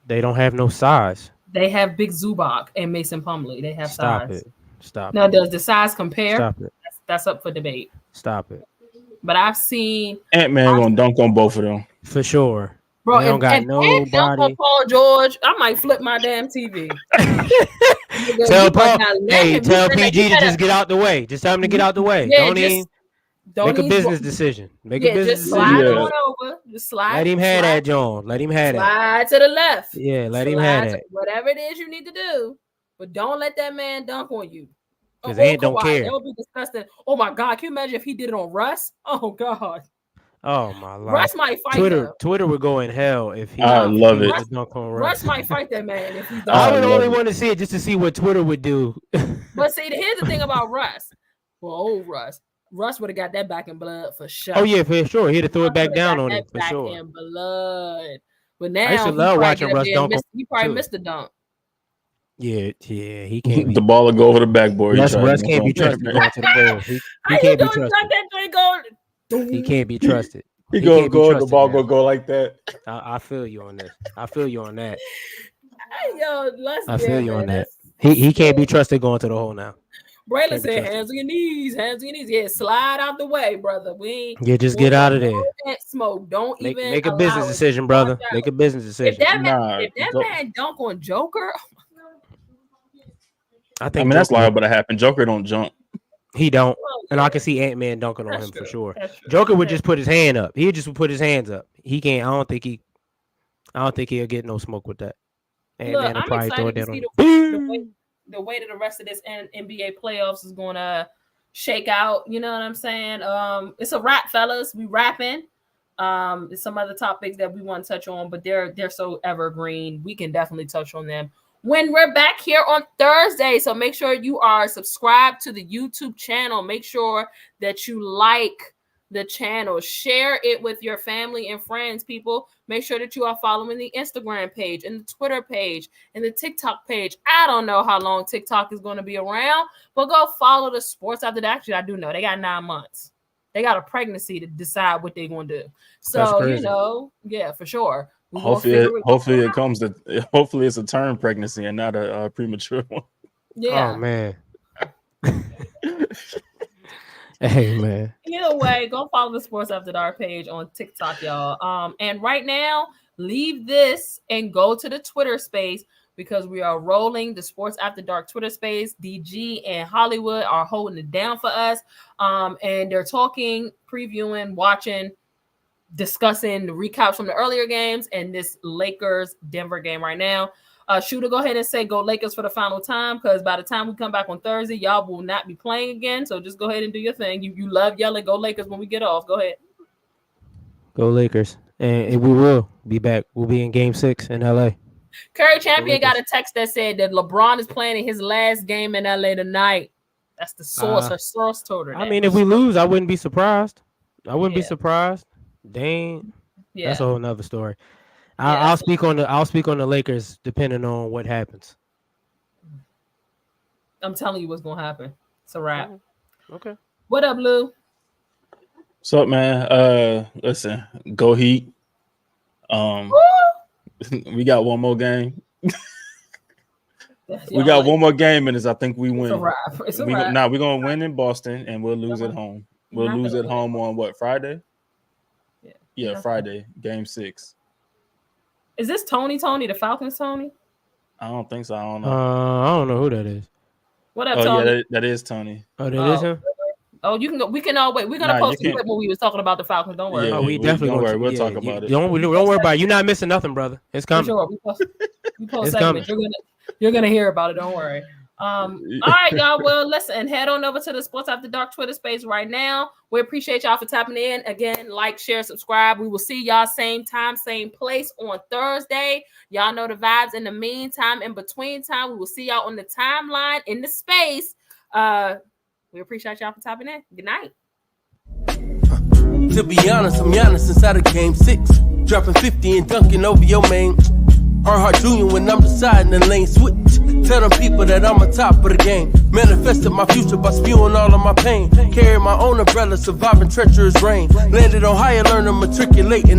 They don't have no size. They have Big Zubac and Mason Plumlee. They have size. Stop Now, it. does the size compare? Stop it. That's up for debate. Stop it. But I've seen Ant-Man gonna dunk on both of them. For sure. Bro, they don't got nobody. On Paul George, I might flip my damn TV. Tell Paul, tell PG to just get out the way. Just tell him to get out the way. Yeah, don't make a business decision. Make a business decision. Slide on over. Just slide. Let him have that, John. Let him have that. Slide to the left. Yeah, let him have that. Whatever it is you need to do, but don't let that man dunk on you. Because Ant don't care. That would be disgusting. Oh my God, can you imagine if he did it on Russ? Oh God. Oh my life. Russ might fight Twitter would go in hell if he. I love it. Russ might fight that man if he's. I would only want to see it just to see what Twitter would do. But see, here's the thing about Russ. Well, old Russ would have got that back in blood for sure. Oh yeah, for sure. He'd have threw it back down on him for sure. In blood. But now I used to love watching Russ dunk. He probably missed the dunk. Yeah, he can't. The ball will go over the backboard. Russ can't be trusted going to the ball. He can't be trusted. He can't be trusted. He go the ball go like that. I feel you on this. I feel you on that. Yo, I feel you on that. He can't be trusted going to the hole now. Braylon said, "Hands on your knees, hands on your kneys." Yeah, slide out the way, brother. Just get out of there. Smoke. Don't even make a business decision, brother. Make a business decision. If that man dunk on Joker, I mean that's liable to happen. Joker don't jump. He don't, and I can see Ant-Man dunking on him for sure. Joker would just put his hand up. He just would put his hands up. He can't. I don't think he'll get no smoke with that. Ant-Man will probably throw it down on the way that the rest of this NBA playoffs is going to shake out. You know what I'm saying? It's a wrap, fellas. We wrapping. There's some other topics that we want to touch on, but they're so evergreen. We can definitely touch on them when we're back here on Thursday. So make sure you are subscribed to the YouTube channel. Make sure that you like the channel. Share it with your family and friends, people. Make sure that you are following the Instagram page and the Twitter page and the TikTok page. I don't know how long TikTok is going to be around, but go follow the Sports After Dark. Actually, I do know. They got 9 months. They got a pregnancy to decide what they're going to do. So, yeah, for sure. Hopefully it's a term pregnancy and not a premature one. Yeah. Oh man. Hey man. Either way, go follow the Sports After Dark page on TikTok, y'all. And right now, leave this and go to the Twitter space because we are rolling the Sports After Dark Twitter space. DG and Hollywood are holding it down for us. And they're talking, previewing, watching, discussing the recaps from the earlier games and this Lakers-Denver game right now. Shooter, go ahead and say go Lakers for the final time because by the time we come back on Thursday, y'all will not be playing again. So just go ahead and do your thing. You love yelling go Lakers when we get off. Go ahead. Go Lakers. And we will be back. We'll be in Game 6 in LA. Curry Champion got a text that said that LeBron is playing in his last game in LA tonight. That's the source. Her source told her that. I mean, if we lose, I wouldn't be surprised. Be surprised. Dang. Yeah. That's a whole nother story. I'll speak on the Lakers depending on what happens. I'm telling you what's gonna happen. It's a wrap. Okay. What up, Lou? What's up, man? Listen, go Heat. We got one more game. We got one more game, and I think we win. It's a wrap. We're gonna win in Boston, and we'll lose at home. We'll lose at home on what, Friday? Yeah, Friday, Game 6. Is this Tony, the Falcons Tony? I don't think so. I don't know. I don't know who that is. What up, Tony? Yeah, that is Tony. Oh, that is him? Oh, you can go. We can all wait. We're gonna post a clip when we was talking about the Falcons. Don't worry. Yeah, we definitely don't worry. We'll talk about it. Don't worry about it. You're not missing nothing, brother. It's coming. For sure. We post segments. You're gonna hear about it. Don't worry. All right, y'all. Well, listen, head on over to the Sports After Dark Twitter space right now. We appreciate y'all for tapping in. Again, like, share, subscribe. We will see y'all same time, same place on Thursday. Y'all know the vibes. In the meantime, in between time, we will see y'all on the timeline in the space. We appreciate y'all for tapping in. Good night. To be honest, I'm Giannis inside of game 6. Dropping 50 and dunking over your main. Earnhardt Jr. when I'm deciding the lane switch. Tell them people that I'm on top of the game. Manifested my future by spewing all of my pain. Carry my own umbrella, surviving treacherous rain. Landed on higher, learning, matriculate in the